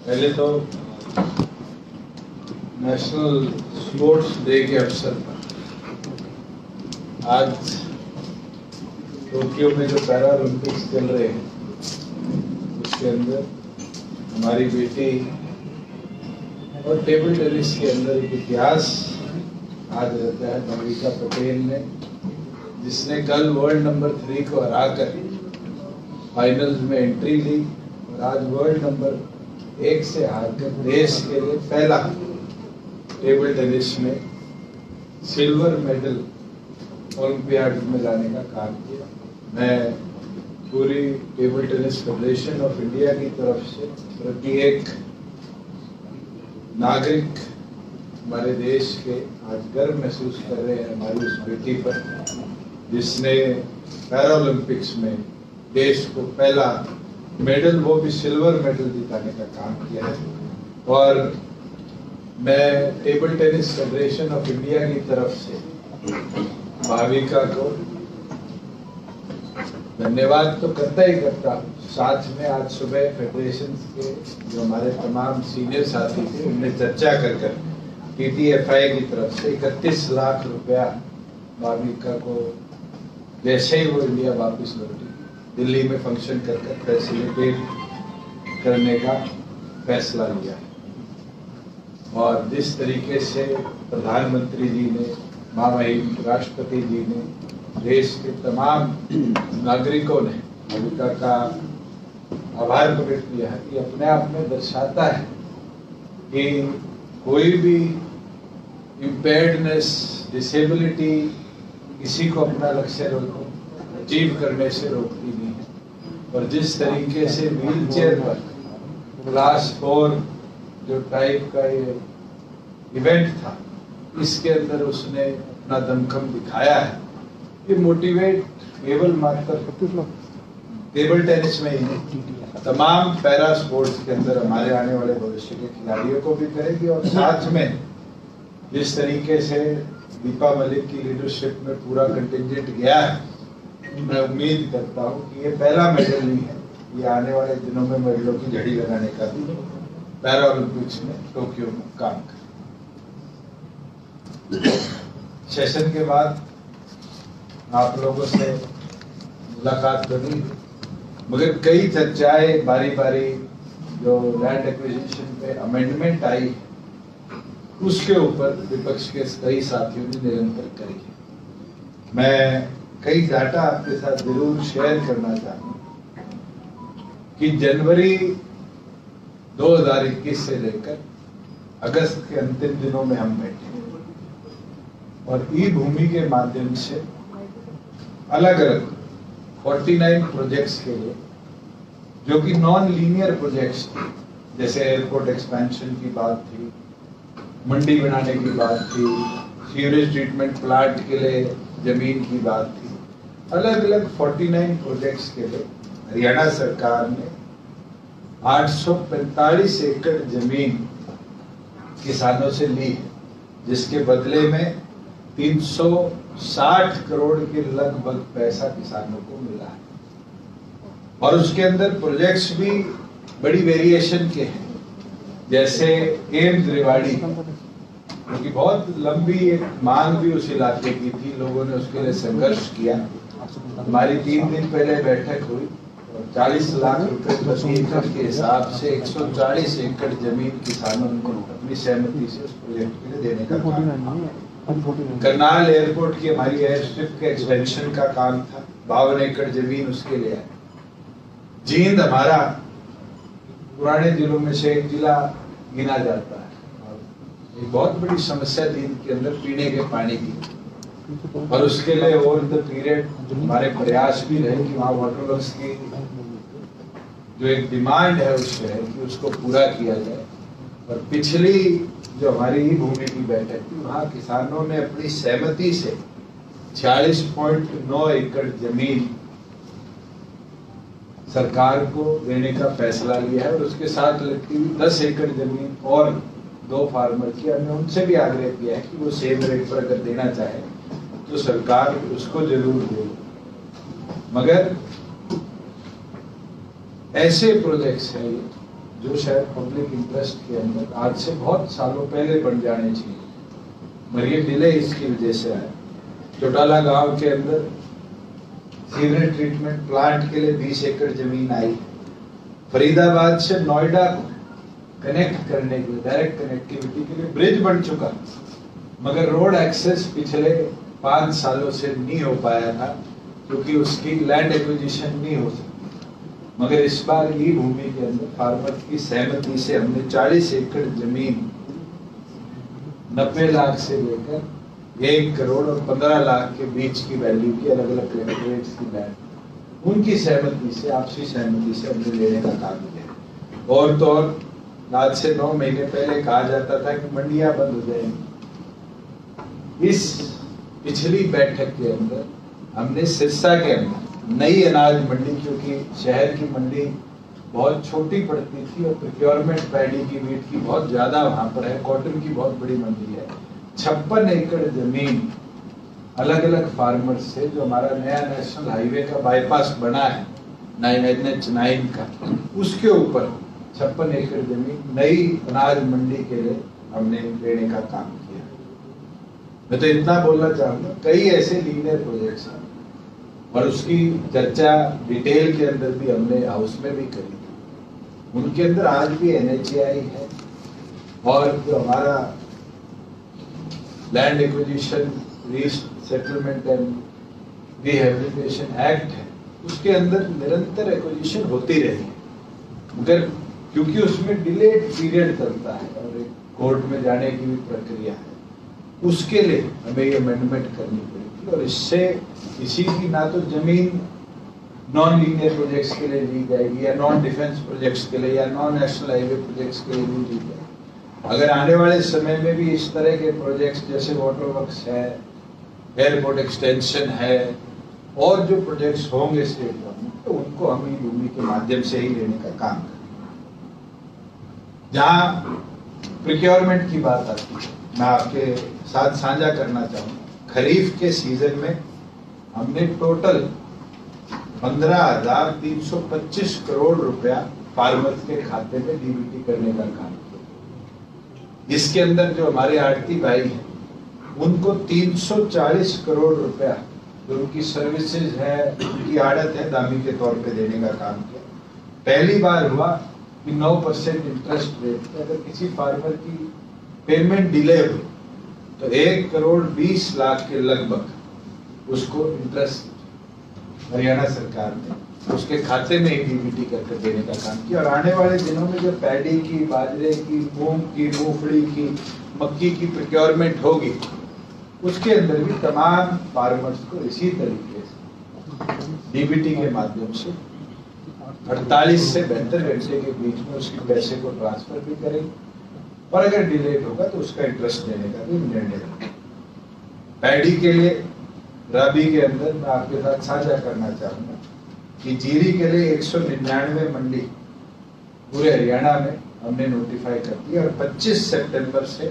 पहले तो national sports day के अवसर पर आज टोक्यो में जो पैरा ओलंपिक्स चल रहे हैं उसके अंदर हमारी बेटी और टेबल टेनिस के अंदर एक इतिहास आज रहता है भाविका पटेल ने, जिसने कल वर्ल्ड नंबर 3 को हराकर फाइनल्स में एंट्री ली और आज वर्ल्ड नंबर 1 से हारकर देश के लिए पहला टेबल टेनिस में सिल्वर मेडल ओलंपियाड में लाने का काम किया। मैं पूरी table tennis federation of India की तरफ से प्रत्येक नागरिक हमारे देश के आज गर्व महसूस कर रहे हैं हमारी उस बेटी पर, जिसने पैरा ओलंपिक्स में देश को पहला मेडल, वो भी सिल्वर मेडल जिताने का काम किया है। और मैं table tennis federation of India की तरफ से भाविका को धन्यवाद तो करता ही करता, साथ में आज सुबह फेडरेशन के जो हमारे तमाम सीनियर साथी थे उनने चर्चा कर TTFI की तरफ से 31 लाख रुपया भाविका को जैसे ही वो इंडिया वापस लौटी दिल्ली में फंक्शन कर फैसिलिटेट करने का फैसला लिया। और जिस तरीके से प्रधानमंत्री जी ने, महामहिम राष्ट्रपति जी ने, देश के तमाम नागरिकों ने भाविका का आभार प्रकट किया है, कि अपने आप में दर्शाता है कि कोई भी इम्पेयर्डनेस, डिसेबिलिटी किसी को अपना लक्ष्य अचीव करने से रोकती नहीं है। और जिस तरीके से व्हील चेयर पर क्लास 4 जो टाइप का ये इवेंट था, इसके अंदर उसने अपना दमखम दिखाया है। ये मोटिवेट केवल मात्र टेबल टेनिस में ही नहीं, तमाम पैरा स्पोर्ट्स के अंदर हमारे आने वाले भविष्य के खिलाड़ियों को भी करेगी। और साथ में जिस तरीके से दीपा मलिक की लीडरशिप में पूरा कंटिंजेंट गया है, मैं उम्मीद करता हूँ कि ये पहला मेडल नहीं है, ये आने वाले दिनों में मेडलों की झड़ी लगाने का भी पैरा ओलंपिक्स में टोक्यो में काम करें। सेशन के बाद आप लोगों से मुलाकात बनी, मगर कई चर्चाएं बारी बारी जो लैंड एक्विजिशन पे अमेंडमेंट आई उसके ऊपर विपक्ष के कई साथियों ने निरंतर करी है। मैं कई डाटा आपके साथ जरूर शेयर करना चाहूंगा कि जनवरी 2021 से लेकर अगस्त के अंतिम दिनों में हम बैठे और ई भूमि के माध्यम से अलग अलग 49 प्रोजेक्ट्स के लिए, जो कि नॉन लीनियर प्रोजेक्ट्स थे, जैसे एयरपोर्ट एक्सपेंशन की बात थी, मंडी बनाने की बात थी, सीवरेज ट्रीटमेंट प्लांट के लिए जमीन की बात थी, अलग अलग 49 प्रोजेक्ट्स के लिए हरियाणा सरकार ने 845 एकड़ जमीन किसानों से ली है, जिसके बदले में 360 करोड़ के लगभग पैसा किसानों को मिला है। और उसके अंदर प्रोजेक्ट्स भी बड़ी वेरिएशन के हैं, जैसे एम्स रेवाड़ी, क्योंकि बहुत लंबी एक मांग भी उस इलाके की थी, लोगों ने उसके लिए संघर्ष किया। हमारी 3 दिन पहले बैठक हुई और 40 लाख रुपए प्रति एकड़ के हिसाब से 140 एकड़ जमीन किसानों को अपनी सहमति से उस प्रोजेक्ट के लिए देने का काम। करनाल एयरपोर्ट की हमारी एयर स्ट्रिप के एक्सटेंशन का काम था, 52 एकड़ जमीन उसके लिए है। जींद हमारा पुराने जिलों में से एक जिला गिना जाता है, एक बहुत बड़ी समस्या जींद के अंदर पीने के पानी की, और उसके लिए ओवर द पीरियड हमारे प्रयास भी रहे कि वहाँ वाटर वर्क्स की जो एक डिमांड है उससे है कि उसको पूरा किया जाए। और पिछली जो हमारी भूमि की बैठक थी, वहाँ किसानों ने अपनी सहमति से 46.9 एकड़ जमीन सरकार को देने का फैसला लिया है, और उसके साथ लगती हुई 10 एकड़ जमीन और 2 फार्मर की। हमने उनसे भी आग्रह किया है कि वो सेम रेट पर अगर देना चाहे तो सरकार उसको जरूर दे। मगर ऐसे प्रोजेक्ट्स हैं ये जो शायद पब्लिक इंटरेस्ट के अंदर आज से बहुत सालों पहले बन जाने चाहिए, मगर ये डिले इसकी वजह से आया। चौटाला गांव के अंदर सीवरेज ट्रीटमेंट प्लांट के लिए 20 एकड़ जमीन आई। फरीदाबाद से नोएडा को कनेक्ट करने के लिए, डायरेक्ट कनेक्टिविटी के लिए ब्रिज बन चुका, मगर रोड एक्सेस पिछले 5 सालों से नहीं हो पाया था क्योंकि उसकी लैंड एक्विजिशन नहीं हो सकती। मगर इस बार ई भूमि के अंदर फार्मर की सहमति से हमने 40 एकड़ जमीन 90 लाख से लेकर 1 करोड़ और 15 लाख के बीच की वैल्यू की अलग अलग कलेक्टरेट्स की लैंड, उनकी सहमति से, आपसी सहमति से हमने लेने का काम किया। और तो और आज से 9 महीने पहले कहा जाता था कि मंडियां बंद हो जाएंगी। इस पिछली बैठक के अंदर हमने सिरसा के अंदर नई अनाज मंडी, क्योंकि शहर की मंडी बहुत छोटी पड़ती थी और प्रोक्योरमेंट पैडी की, मीट की बहुत ज्यादा वहां पर है, कॉटन की बहुत बड़ी मंडी है। 56 एकड़ जमीन अलग अलग फार्मर्स से, जो हमारा नया नेशनल हाईवे का बाईपास बना है 9 का, उसके ऊपर 56 एकड़ जमीन नई अनाज मंडी के लिए हमने लेने का काम किया। मैं तो इतना बोलना चाहूंगा, कई ऐसे लीनियर प्रोजेक्ट्स हैं और उसकी चर्चा डिटेल के अंदर भी हमने हाउस में भी करी थी। उनके अंदर आज भी NHAI है और जो हमारा land acquisition resettlement and rehabilitation act है, उसके अंदर निरंतर एक्विजिशन होती रही है, मगर क्योंकि उसमें डिलेड पीरियड चलता है और एक कोर्ट में जाने की भी प्रक्रिया है, उसके लिए हमें ये अमेंडमेंट करनी पड़ेगी। और इससे किसी की ना तो जमीन नॉन लीनियर प्रोजेक्ट्स के लिए ली जाएगी या नॉन डिफेंस प्रोजेक्ट्स के लिए या नॉन नेशनल हाईवे प्रोजेक्ट्स के लिए नहीं ली जाएगी। अगर आने वाले समय में भी इस तरह के प्रोजेक्ट्स जैसे वाटर वर्क्स है, एयरपोर्ट एक्सटेंशन है और जो प्रोजेक्ट्स होंगे स्टेट गवर्नमेंट, तो उनको हम ई भूमि के माध्यम से ही लेने का काम करेंगे। जहाँ प्रोक्योरमेंट की बात आती है, मैं आपके साथ साझा करना चाहूँगा, खरीफ के सीजन में हमने टोटल 15,325 करोड़ रुपया फार्मर्स के खाते में डीबीटी करने का काम किया। इसके अंदर जो हमारे आड़ती भाई हैं उनको 340 करोड़ रुपया जो उनकी सर्विसेज है, उनकी आड़त है, दामी के तौर पे देने का काम किया। पहली बार हुआ कि 9% इंटरेस्ट रेट पे अगर किसी फार्मर की पेमेंट डिले हुई तो 1 करोड़ 20 लाख के लगभग उसको इंटरेस्ट हरियाणा सरकार ने उसके खाते में ही डीबीटी करके देने का काम किया। और आने वाले दिनों में जो पैडी की, बाजरे की, मूंग की, मूंगफली की, मक्की की प्रोक्योरमेंट होगी, उसके अंदर भी तमाम फार्मर्स को इसी तरीके से डीबीटी के माध्यम से 48 से 72 घंटे के बीच में उसके पैसे को ट्रांसफर भी करेंगे और अगर डिलेड होगा तो उसका इंटरेस्ट देने का भी निर्णय लेंगे। पैडी के लिए रबी के अंदर मैं आपके साथ साझा करना चाहूंगा कि जीरी के लिए 199 मंडी पूरे हरियाणा में हमने नोटिफाई कर दी और 25 सितंबर से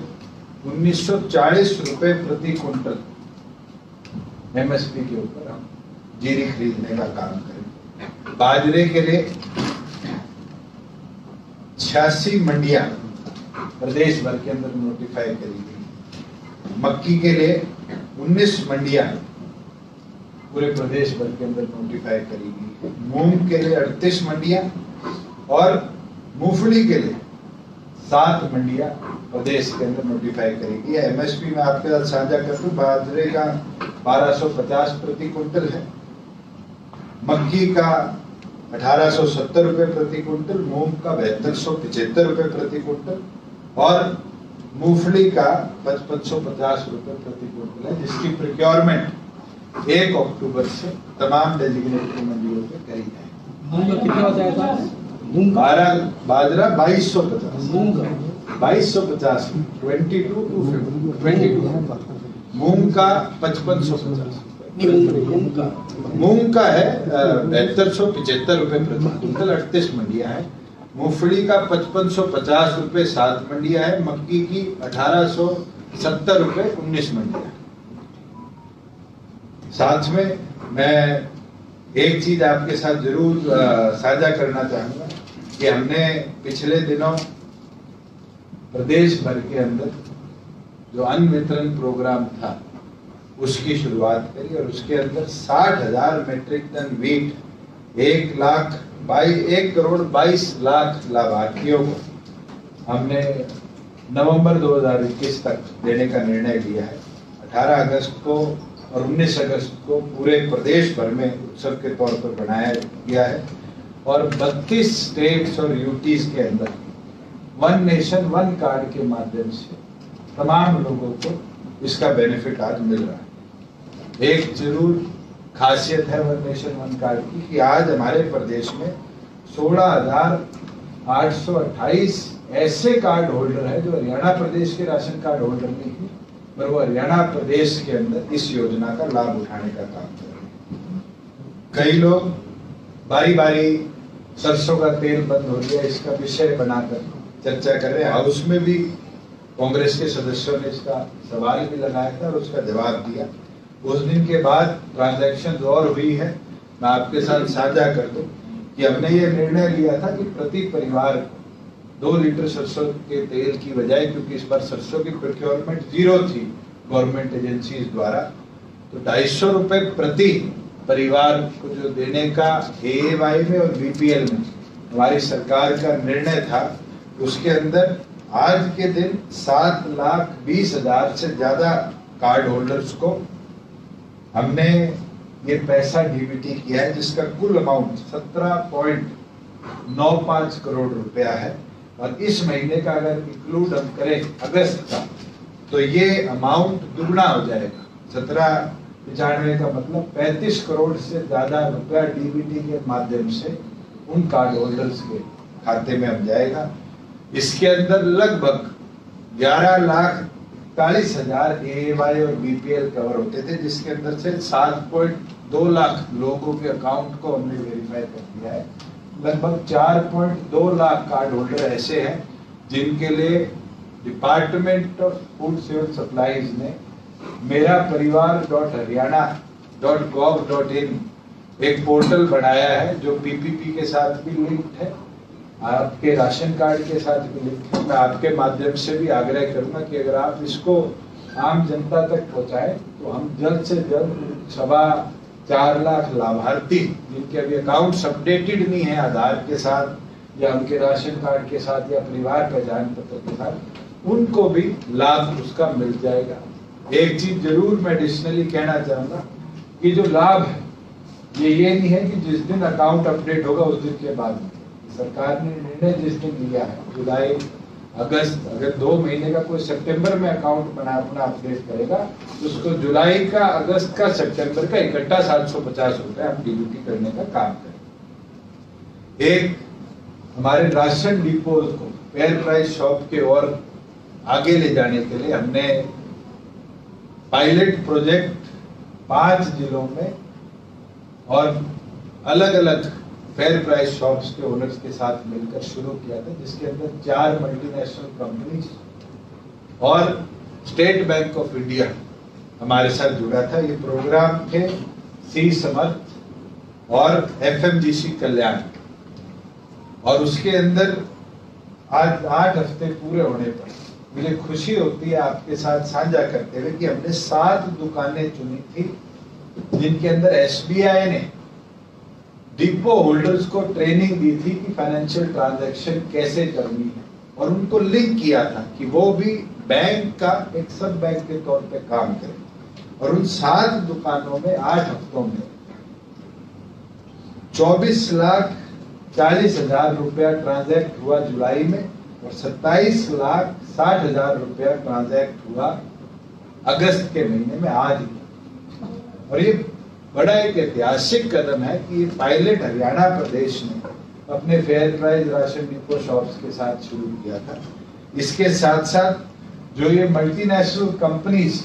1940 रुपए प्रति क्विंटल MSP के ऊपर हम जीरी खरीदने का काम करेंगे। बाजरे के लिए 86 मंडियां प्रदेश भर के अंदर नोटिफाई करी गई। मक्की के लिए 19 मंडियां पूरे प्रदेश भर के अंदर नोटिफाई करी गई। मूंग के लिए 38 मंडियां और मूंगफली के लिए 7 मंडियां प्रदेश के अंदर नोटिफाई करी गई। MSP में आपके साथ साझा कर दूं, बाजरे का 1250 प्रति क्विंटल है, मक्की का 1870 रुपए प्रति क्विंटल, मूंग का 7275 रुपए प्रति क्विंटल और मूंगफली का 5550 रुपए प्रति क्विंटल है, जिसकी प्रोक्योरमेंट 1 अक्टूबर से तमाम डेजिग्नेटेड मंडियों में करी जाएगी। मूंग का कितना होता है सर? मूंग बाजरा 2250, मूंग 2250, 22 मूंग का 5550, मूंग का है 7275 रुपए प्रति क्विंटल, 38 मंडियां हैं। मूंगफली का 5550 रुपए 7 मंडियां है, मक्की की 1870 रुपए 19 मंडियां। साथ में मैं एक चीज आपके साथ जरूर साझा करना चाहूंगा कि हमने पिछले दिनों प्रदेश भर के अंदर जो अन्न वितरण प्रोग्राम था उसकी शुरुआत करी और उसके अंदर 60,000 metric tonne wheat 1 crore 22 lakh लाभार्थियों को हमने नवंबर 2021 तक देने का निर्णय लिया है। 18 अगस्त को और 19 अगस्त को पूरे प्रदेश भर में उत्सव के तौर पर बनाया गया है और 32 स्टेट्स और यूटीज के अंदर वन नेशन वन कार्ड के माध्यम से तमाम लोगों को इसका बेनिफिट आज मिल रहा है। एक जरूर खासियत है वन नेशन वन कार्ड की कि आज हमारे प्रदेश में 16,828 ऐसे कार्ड होल्डर है जो हरियाणा प्रदेश के राशन कार्ड होल्डर नहीं है, पर वो हरियाणा प्रदेश के अंदर इस योजना का लाभ उठाने का काम कर रहे हैं। कई लोग बारी बारी सरसों का तेल बंद हो गया इसका विषय बनाकर चर्चा कर रहे हैं। हाउस में भी कांग्रेस के सदस्यों ने इसका सवाल भी लगाया था और उसका जवाब दिया। उस दिन के बाद ट्रांजैक्शन और हुई है। मैं आपके साथ साझा कर दूं कि हमने ये निर्णय लिया था कि प्रति परिवार 2 लीटर सरसों के तेल की बजाय, क्योंकि इस बार सरसों की प्रोक्योरमेंट 0 थी गवर्नमेंट एजेंसीज द्वारा, तो 250 रुपए प्रति परिवार को जो देने का AAY में और BPL में हमारी सरकार का निर्णय था, उसके अंदर आज के दिन 7,20,000 से ज्यादा कार्ड होल्डर्स को हमने ये पैसा DBT किया है, जिसका कुल अमाउंट 17.95 करोड़ रुपया है। और इस महीने का अगर इंक्लूड हम करें अगस्त का, तो ये अमाउंट दुगना हो जाएगा। 1795 का मतलब 35 करोड़ से ज्यादा रुपया DBT के माध्यम से उन कार्ड होल्डर्स के खाते में अब जाएगा। इसके अंदर लगभग 11,41,000 AAY और BPL कवर होते थे, जिसके अंदर से 7.2 लाख लोगों के अकाउंट को हमने वेरीफाई कर दिया है। लगभग 4.2 लाख कार्ड होल्डर ऐसे हैं जिनके लिए department of food civil supplies ने मेरा परिवार.हरियाणा.gov.in एक पोर्टल बनाया है जो PPP के साथ भी लिंक्ड है, आपके राशन कार्ड के साथ भी लिंक्ड है। मैं आपके माध्यम से भी आग्रह करूंगा कि अगर आप इसको आम जनता तक पहुंचाएं तो हम जल्द से जल्द 4.25 लाख लाभार्थी जिनके अभी अकाउंट्स अपडेटेड नहीं है आधार के साथ या उनके राशन कार्ड के साथ या परिवार पहचान पत्र के साथ, उनको भी लाभ उसका मिल जाएगा। एक चीज जरूर मैं एडिशनली कहना चाहूंगा कि जो लाभ है ये नहीं है कि जिस दिन अकाउंट अपडेट होगा उस दिन के बाद। सरकार ने निर्णय जिस दिन लिया है जुलाई अगस्त, अगर 2 महीने का कोई सितंबर में अकाउंट बना अपना अपडेट करेगा तो उसको जुलाई का, अगस्त का, सितंबर का इकट्ठा 750 रुपए हम DBT करने का काम करें। एक हमारे राशन डिपोज को फेयर प्राइस शॉप के और आगे ले जाने के लिए हमने पायलट प्रोजेक्ट 5 जिलों में और अलग अलग फेयर प्राइस शॉप्स के ओनर्स के साथ मिलकर शुरू किया था, जिसके अंदर 4 मल्टीनेशनल कंपनीज और स्टेट बैंक ऑफ इंडिया हमारे साथ जुड़ा था। ये प्रोग्राम थे सी समर्थ और FMGC कल्याण, और उसके अंदर आज 8 हफ्ते पूरे होने पर मुझे खुशी होती है आपके साथ साझा करते हुए कि हमने 7 दुकानें चुनी थी जिनके अंदर SBI ने डिपो होल्डर्स को ट्रेनिंग दी थी कि फाइनेंशियल ट्रांजैक्शन कैसे करनी है, और उनको लिंक किया था कि वो भी बैंक का एक सब बैंक के तौर पे काम करें। और उन 7 दुकानों में 8 हफ्तों में 24,40,000 रुपया ट्रांजैक्ट हुआ जुलाई में और 27,60,000 रुपया ट्रांजैक्ट हुआ अगस्त के महीने में आज। और ये बड़ा एक ऐतिहासिक कदम है कि ये पायलट हरियाणा प्रदेश ने अपने fair price ration depot shops के साथ शुरू किया था। इसके साथ साथ जो ये मल्टीनेशनल कंपनीज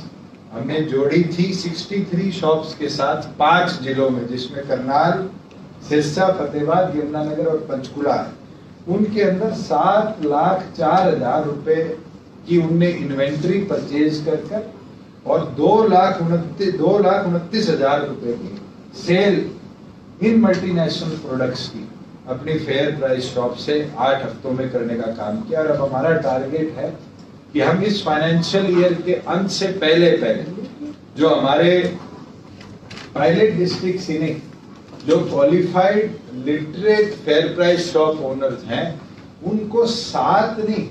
हमने जोड़ी थी 63 शॉप्स के साथ 5 जिलों में, जिसमें करनाल, सिरसा, फतेहाबाद, यमुनानगर और पंचकुला है। उनके अंदर 7,04,000 रुपए की उनने इन्वेंट्री परचेज कर और 2,29,000 रुपए की सेल इन मल्टीनेशनल प्रोडक्ट्स की अपनी फेयर प्राइस शॉप से 8 हफ्तों में करने का काम किया। और अब हमारा टारगेट है कि हम इस फाइनेंशियल ईयर के अंत से पहले जो हमारे पायलट डिस्ट्रिक्ट सीनिक जो qualified literate fair price shop owners हैं, उनको 7 नहीं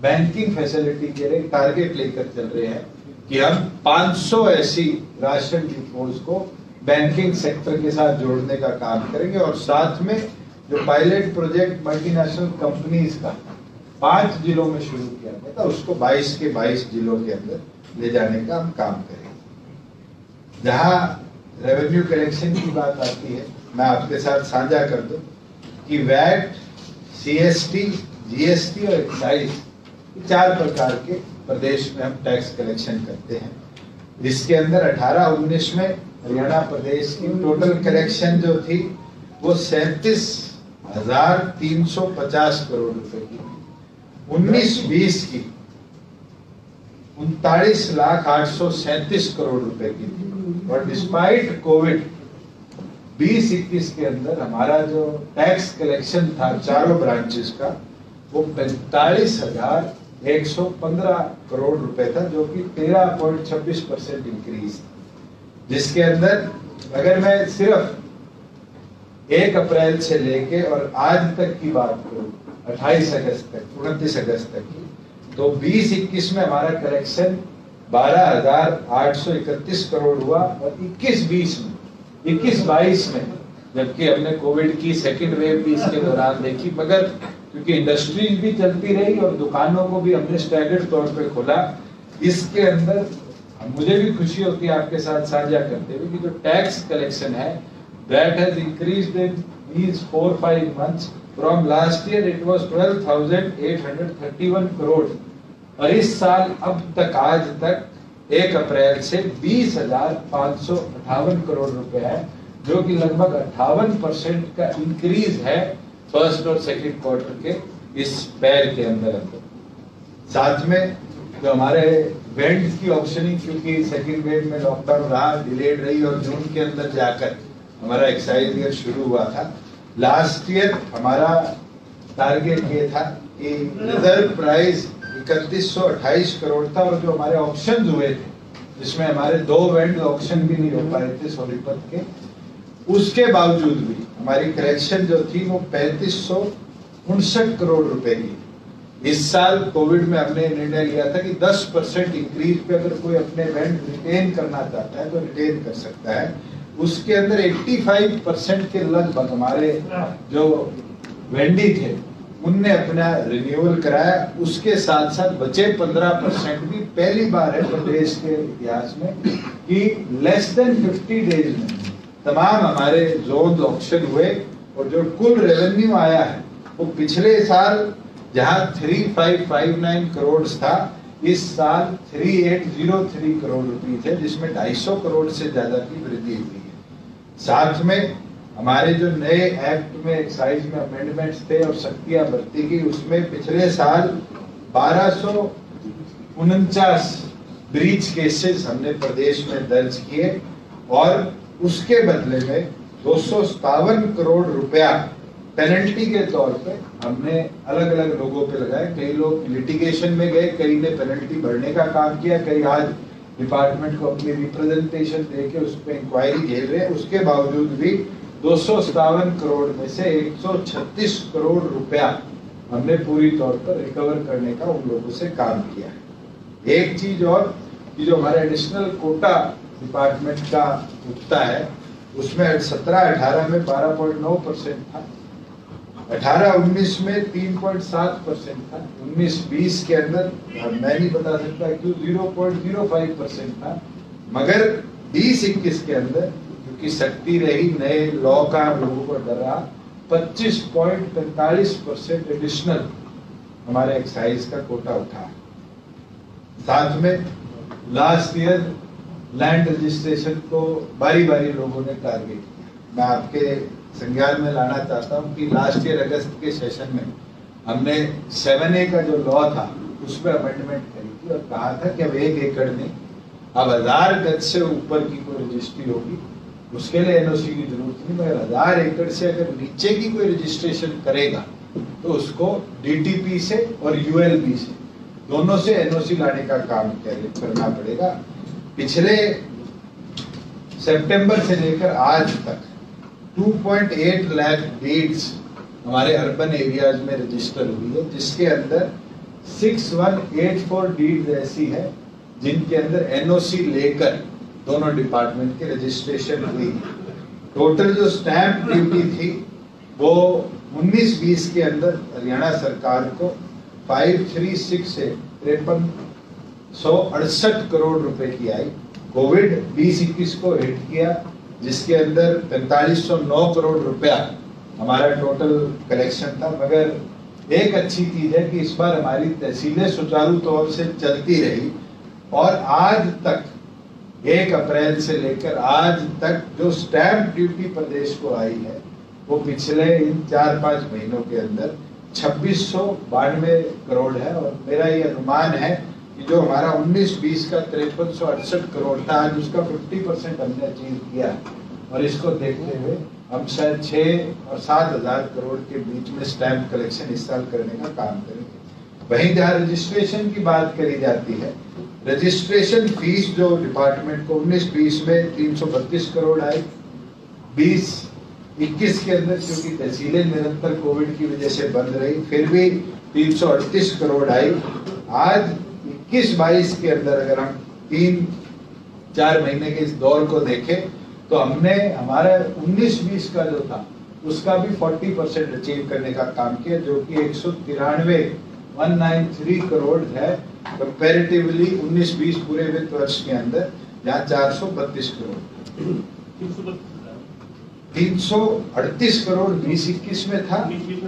बैंकिंग फैसिलिटी के लिए टारगेट लेकर चल रहे हैं कि हम 500 ऐसी राशन डिपोज को बैंकिंग सेक्टर के साथ जोड़ने का काम करेंगे। और साथ में जो पायलट प्रोजेक्ट मल्टीनेशनल कंपनीज का 5 जिलों में शुरू किया गया था, उसको 22 के 22 जिलों के अंदर ले जाने का हम काम करेंगे। जहां रेवेन्यू कलेक्शन की बात आती है, मैं आपके साथ साझा कर दूं कि वैट, सीएसटी, जीएसटी और एक्साइज 4 प्रकार के प्रदेश में हम टैक्स कलेक्शन करते हैं। इसके अंदर 18-19 में हरियाणा प्रदेश की टोटल कलेक्शन जो थी वो 37,350 करोड़ रुपए की, 19-20 की 39,837 करोड़ रुपए की थी। और डिस्पाइट कोविड 20-21 के अंदर हमारा जो टैक्स कलेक्शन था चारों ब्रांचेस का वो 45,115 करोड़ रुपए था, जो कि 13.26% इंक्रीज था। जिसके अंदर अगर मैं सिर्फ 1 अप्रैल से लेके और आज तक की बात करूं, 28 अगस्त तक, 29 अगस्त तक की, तो 20-21 में हमारा कलेक्शन 12,831 करोड़ हुआ। और 21-22 में जबकि हमने कोविड की सेकेंड वेव भी इसके दौरान देखी, मगर क्योंकि इंडस्ट्रीज भी चलती रही और दुकानों को भी हमने स्टैगर्ड तौर पे खोला, इसके अंदर मुझे भी खुशी होती है आपके साथ साझा करते हुए कि जो टैक्स कलेक्शन है that has increased in these 4-5 months from last year it was 12,831 crore, और इस साल अब तक आज तक 1 अप्रैल से 20,558 करोड़ रुपए है, जो कि लगभग 58% का इंक्रीज है फर्स्ट और सेकंड क्वार्टर के इस पैर के अंदर। साथ में जो हमारे वेंड की ऑप्शनिंग, क्योंकि सेकंड वेव में लॉकडाउन रहा, डिलेड रही और जून के अंदर जाकर हमारा एक्साइज ईयर शुरू हुआ था। लास्ट ईयर हमारा टारगेट ये था कि रिजर्व प्राइस 3128 करोड़ था, और जो हमारे ऑप्शन हुए थे जिसमें हमारे 2 वेंड ऑप्शन भी नहीं हो पाए थे सोनीपत के, उसके बावजूद भी हमारी कलेक्शन जो थी वो 3559 करोड़ रुपए की। इस साल कोविड में हमने निर्णय लिया था कि 10% इंक्रीज पे अगर कोई अपने वेंड रिटेन करना चाहता है तो रिटेन कर सकता है। उसके अंदर 85% के लगभग हमारे जो वेंडी थे उनने अपना रिन्यूअल कराया। उसके साथ साथ बचे 15% भी पहली बार है प्रदेश के इतिहास में कि लेस देन 50 डेज में तमाम हमारे जोन ऑक्शन हुए, और जो कुल रेवेन्यू आया है वो पिछले साल जहां 3559 करोड़ था, इस साल 3803 करोड़ रुपए थे, जिसमें 250 करोड़ से ज्यादा की वृद्धि हुई है। साथ में हमारे जो नए एक्ट में एक्साइज में अमेंडमेंट्स थे और शक्तियां बढ़ती गई, उसमें पिछले साल 1249 ब्रीच केसेस हमने प्रदेश में दर्ज किए, और उसके बदले में 257 करोड़ रुपया पेनल्टी के तौर पे हमने अलग अलग लोगों पे लगाए। कई लोग लिटिगेशन में गए, कई ने पेनल्टी भरने का काम किया, कई आज डिपार्टमेंट को अपनी रिप्रेजेंटेशन देके उस पर इंक्वायरी झेल रहे हैं। उसके बावजूद भी 257 करोड़ में से 136 करोड़ रुपया हमने पूरी तौर पर रिकवर करने का उन लोगों से काम किया है। एक चीज और कि जो हमारा एडिशनल कोटा डिपार्टमेंट का उठता है, उसमें 17-18 में 12.9% था, 18-19 में 3.7% था, 19-20 के अंदर मैं नहीं बता सकता क्यों 0.05% था, मगर 20-21 के अंदर क्योंकि सख्ती रही, नए लॉ का लोगों को डर रहा, 25.45% एडिशनल हमारे एक्साइज का कोटा उठा। साथ में लास्ट ईयर लैंड रजिस्ट्रेशन को बारी बारी लोगों ने टारगेट किया। मैं आपके संज्ञान में लाना चाहता हूं कि लास्ट ईयर अगस्त के सेशन में हमने 7A का जो लॉ था उसमें अमेंडमेंट करी थी और कहा था कि अब 1 एकड़ में अब 1000 गज से ऊपर की कोई रजिस्ट्री होगी उसके लिए एनओसी की जरूरत नहीं, मगर 1000 एकड़ से अगर नीचे की कोई रजिस्ट्रेशन करेगा तो उसको डीटीपी से और यूएलबी से दोनों से एनओसी लाने का काम करना पड़ेगा। पिछले सितंबर से लेकर आज तक 2.8 लाख डीड्स हमारे अर्बन एरियाज में रजिस्टर हुई है, जिसके अंदर 6184 डीड्स ऐसी है जिनके अंदर एनओसी लेकर दोनों डिपार्टमेंट के रजिस्ट्रेशन हुई। टोटल जो स्टैंप ड्यूटी थी वो 19-20 के अंदर हरियाणा सरकार को 536 से 5368 करोड़ रुपए की आई। कोविड 20-21 को हिट किया, जिसके अंदर 4509 करोड़ रुपया हमारा टोटल कलेक्शन था। मगर एक अच्छी चीज है कि इस बार हमारी तहसीलें सुचारू तौर से चलती रही और आज तक 1 अप्रैल से लेकर आज तक जो स्टैंप ड्यूटी प्रदेश को आई है वो पिछले इन 4-5 महीनों के अंदर 2692 करोड़ है। और मेरा ये अनुमान है कि जो हमारा 19-20 का 5368 करोड़ था, आज उसका 50% हमने अचीव किया। और इसको देखते हुए हम शायद 6 और 7 हजार करोड़ के बीच में स्टैंप कलेक्शन इस साल करने का काम करेंगे। वहीं जहाँ रजिस्ट्रेशन की बात करी जाती है, रजिस्ट्रेशन फीस जो डिपार्टमेंट को 19-20 में 332 करोड़ आई, 20-21 के अंदर क्योंकि तहसीलें निरंतर कोविड की वजह से बंद रही फिर भी 338 करोड़ आई। आज 21-22 के अंदर अगर हम 3-4 महीने के इस दौर को देखें तो हमने हमारा 19-20 का जो था उसका भी 40% अचीव करने का काम किया, जो कि 193 करोड़ है कंपैरेटिवली 19-20 पूरे वित्त वर्ष के अंदर, जहाँ 432 करोड़ 338 करोड़ 20-21 में था,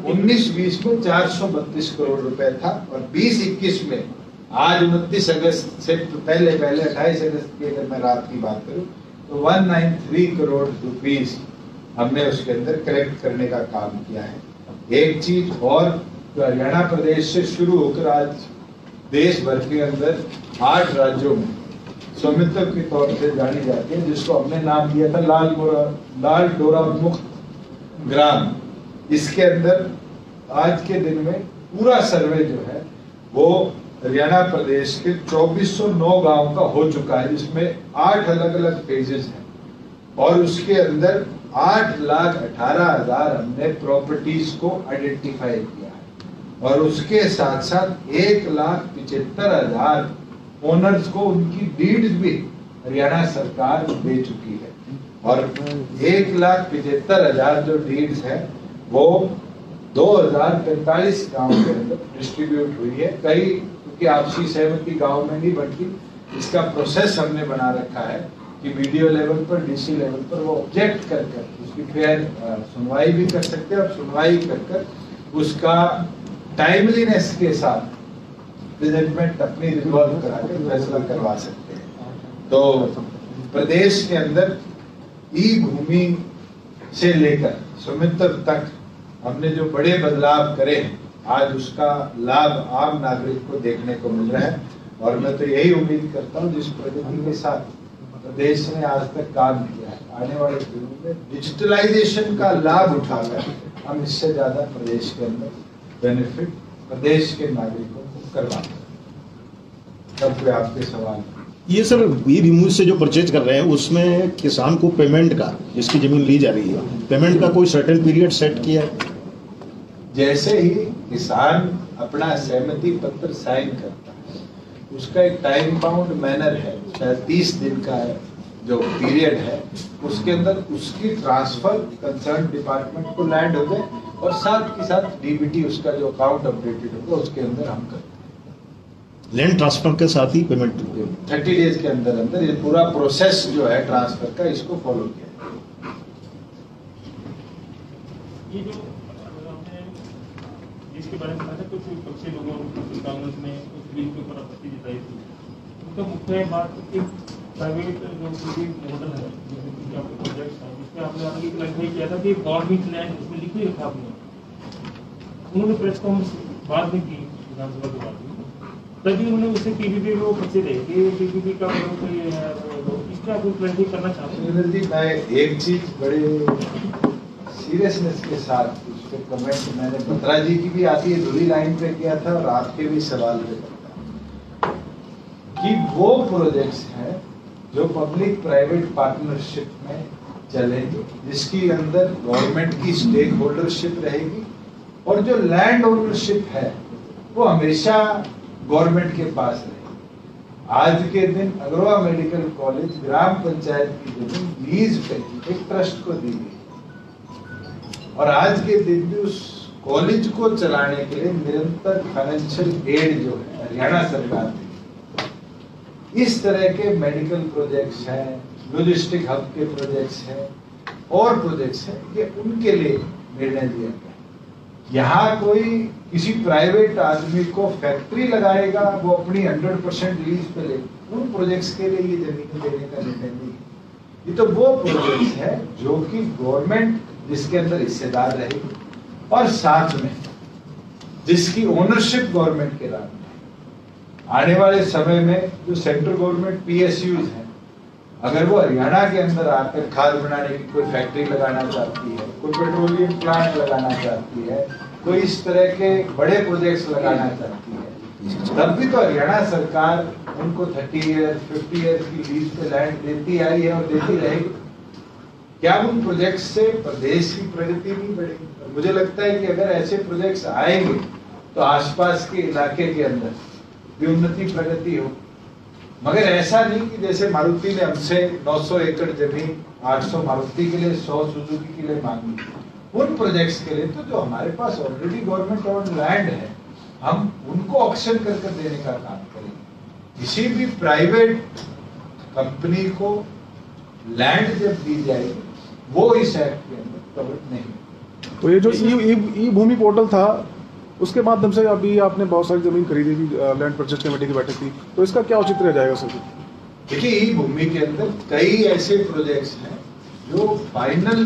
19-20 में 432 करोड़ रुपए था। और 20-21 में आज 29 अगस्त से पहले 28 अगस्त की अगर मैं रात की बात करूं तो 193 करोड़ रुपीस हमने उसके अंदर कलेक्ट करने का काम किया है। एक चीज और, तो हरियाणा प्रदेश से शुरू होकर आज देश भर के अंदर 8 राज्यों में स्वामित्व के तौर से जानी जाती है, जिसको हमने नाम दिया था लाल डोरा मुक्त ग्राम। इसके अंदर आज के दिन में पूरा सर्वे जो है वो हरियाणा प्रदेश के 2409 गांव का हो चुका है, जिसमें 8 अलग अलग फेजेस हैं और उसके अंदर 8,18,000 हमने प्रॉपर्टीज को आइडेंटिफाई किया है और उसके साथ साथ 1,75,000 ओनर्स को उनकी डीड्स भी हरियाणा सरकार दे चुकी है। और 1,75,000 जो डीड्स है वो 2045 गांव के अंदर डिस्ट्रीब्यूट हुई है। कई क्योंकि आपसी सहमति गांव में नहीं बनती, इसका प्रोसेस हमने बना रखा है कि वीडियो लेवल पर, डीसी लेवल पर वो ऑब्जेक्ट कर उसकी फेयर सुनवाई भी कर सकते हैं और सुनवाई कर उसका टाइमलीनेस के साथ प्रेजेंटमेंट अपनी रिजॉल्व करा के फैसला करवा सकते हैं। तो प्रदेश के अंदर ई भूमि से लेकर स्वामित्व तक हमने जो बड़े बदलाव करे हैं, आज उसका लाभ आम नागरिक को देखने को मिल रहा है। और मैं तो यही उम्मीद करता हूँ जिस प्रगति के साथ प्रदेश ने आज तक काम किया है, आने वाले दिनों में डिजिटलाइजेशन का लाभ उठाकर हम इससे ज्यादा प्रदेश के अंदर बेनिफिट प्रदेश के नागरिकों को करवा सकते। तब कोई आपके सवाल? ये सर ई भूमि से जो परचेज कर रहे हैं उसमें किसान को पेमेंट का, जिसकी जमीन ली जा रही है, पेमेंट का कोई सर्टेन पीरियड सेट किया है? जैसे ही किसान अपना सहमति पत्र साइन करता है उसका एक टाइम बाउंड मैनर है, शायद 30 दिन का है जो पीरियड है, उसके अंदर उसकी ट्रांसफर कंसर्न डिपार्टमेंट को लैंड हो जाए और साथ के साथ डीबीटी उसका जो अकाउंट अपडेटेड होगा उसके अंदर हम करते हैं। लैंड ट्रांसफर के साथ ही पेमेंट 30 डेज के अंदर अंदर ये पूरा प्रोसेस जो है ट्रांसफर का, इसको फॉलो किया। ये जो जिसके बारे में कहा कुछ पक्षी लोगों ने कांग्रेस ने उस बिल के ऊपर आपत्ति जताई थी, उनका मुख्य बात कि प्राइवेट जो मॉडल है जो प्रोजेक्ट है उसमें आपने आगे क्लैरिफाई किया था कि गवर्नमेंट लैंड उसमें लिख ही रखा आपने। उन्होंने प्रेस कॉन्फ्रेंस बाद में की विधानसभा के बाद में, तभी उन्होंने उसे पीपीपी को पर्चे दे कि पीपीपी का मतलब ये है। इस क्या कोई क्लैरिफाई करना चाहते हैं? सुरेंद्र जी, मैं एक चीज बड़े सीरियसनेस के साथ उस पर कमेंट मैंने बत्रा जी की भी आती है दूरी लाइन पे किया था और आपके भी सवाल पे करता कि वो प्रोजेक्ट्स हैं जो पब्लिक प्राइवेट पार्टनरशिप में चलेंगे, जिसकी अंदर गवर्नमेंट की स्टेक होल्डरशिप रहेगी और जो लैंड ओनरशिप है वो हमेशा गवर्नमेंट के पास रहेगी। आज के दिन अग्रवा मेडिकल कॉलेज ग्राम पंचायत की जमीन लीज पे एक ट्रस्ट को दी गई और आज के दिन भी उस कॉलेज को चलाने के लिए निरंतर फाइनेंशियल एड जो है हरियाणा सरकार देगी। इस तरह के मेडिकल प्रोजेक्ट्स हैं, लॉजिस्टिक हब के प्रोजेक्ट्स हैं और प्रोजेक्ट्स हैं कि उनके लिए निर्णय लिया गया। यहाँ कोई किसी प्राइवेट आदमी को फैक्ट्री लगाएगा, वो अपनी 100% लीज पे ले, उन प्रोजेक्ट्स के लिए ये जमीन देने का निर्णय नहीं है। ये तो वो प्रोजेक्ट्स है जो कि गवर्नमेंट जिसके अंदर हिस्सेदार रहेगी और साथ में जिसकी ओनरशिप गवर्नमेंट के नाम है। आने वाले समय में जो सेंट्रल गवर्नमेंट PSUs हैं, अगर वो हरियाणा के अंदर आकर खाद बनाने की कोई फैक्ट्री लगाना चाहती है, कोई पेट्रोलियम प्लांट लगाना चाहती है, कोई इस तरह के बड़े प्रोजेक्ट्स लगाना चाहती है, तब भी तो हरियाणा सरकार उनको 30 ईयर 50 ईयर की लीज पे लैंड देती आई है और देती रहेगी। क्या उन प्रोजेक्ट्स से प्रदेश की प्रगति नहीं बढ़ेगी? मुझे लगता है कि अगर ऐसे प्रोजेक्ट्स आएंगे तो आसपास के इलाके के अंदर भी उन्नति प्रगति हो। मगर ऐसा नहीं कि जैसे मारुति ने हमसे 900 एकड़ जमीन 800 मारुति के लिए 100 सुजुकी के लिए मांगी, उन प्रोजेक्ट्स के लिए तो जो हमारे पास ऑलरेडी गवर्नमेंट ओन्ड लैंड है हम उनको ऑक्शन कर देने का काम करेंगे। किसी भी प्राइवेट कंपनी को लैंड जब दी जाएगी वो इस एक्ट के अंदर कवर नहीं। तो ये जो ई भूमि पोर्टल था उसके माध्यम से अभी आपने बहुत सारी जमीन खरीदी थी, लैंड परचेज कमेटी की बैठक थी, तो इसका क्या औचित्य रह जाएगा सर? देखिए, ई भूमि के अंदर कई ऐसे प्रोजेक्ट्स हैं जो फाइनल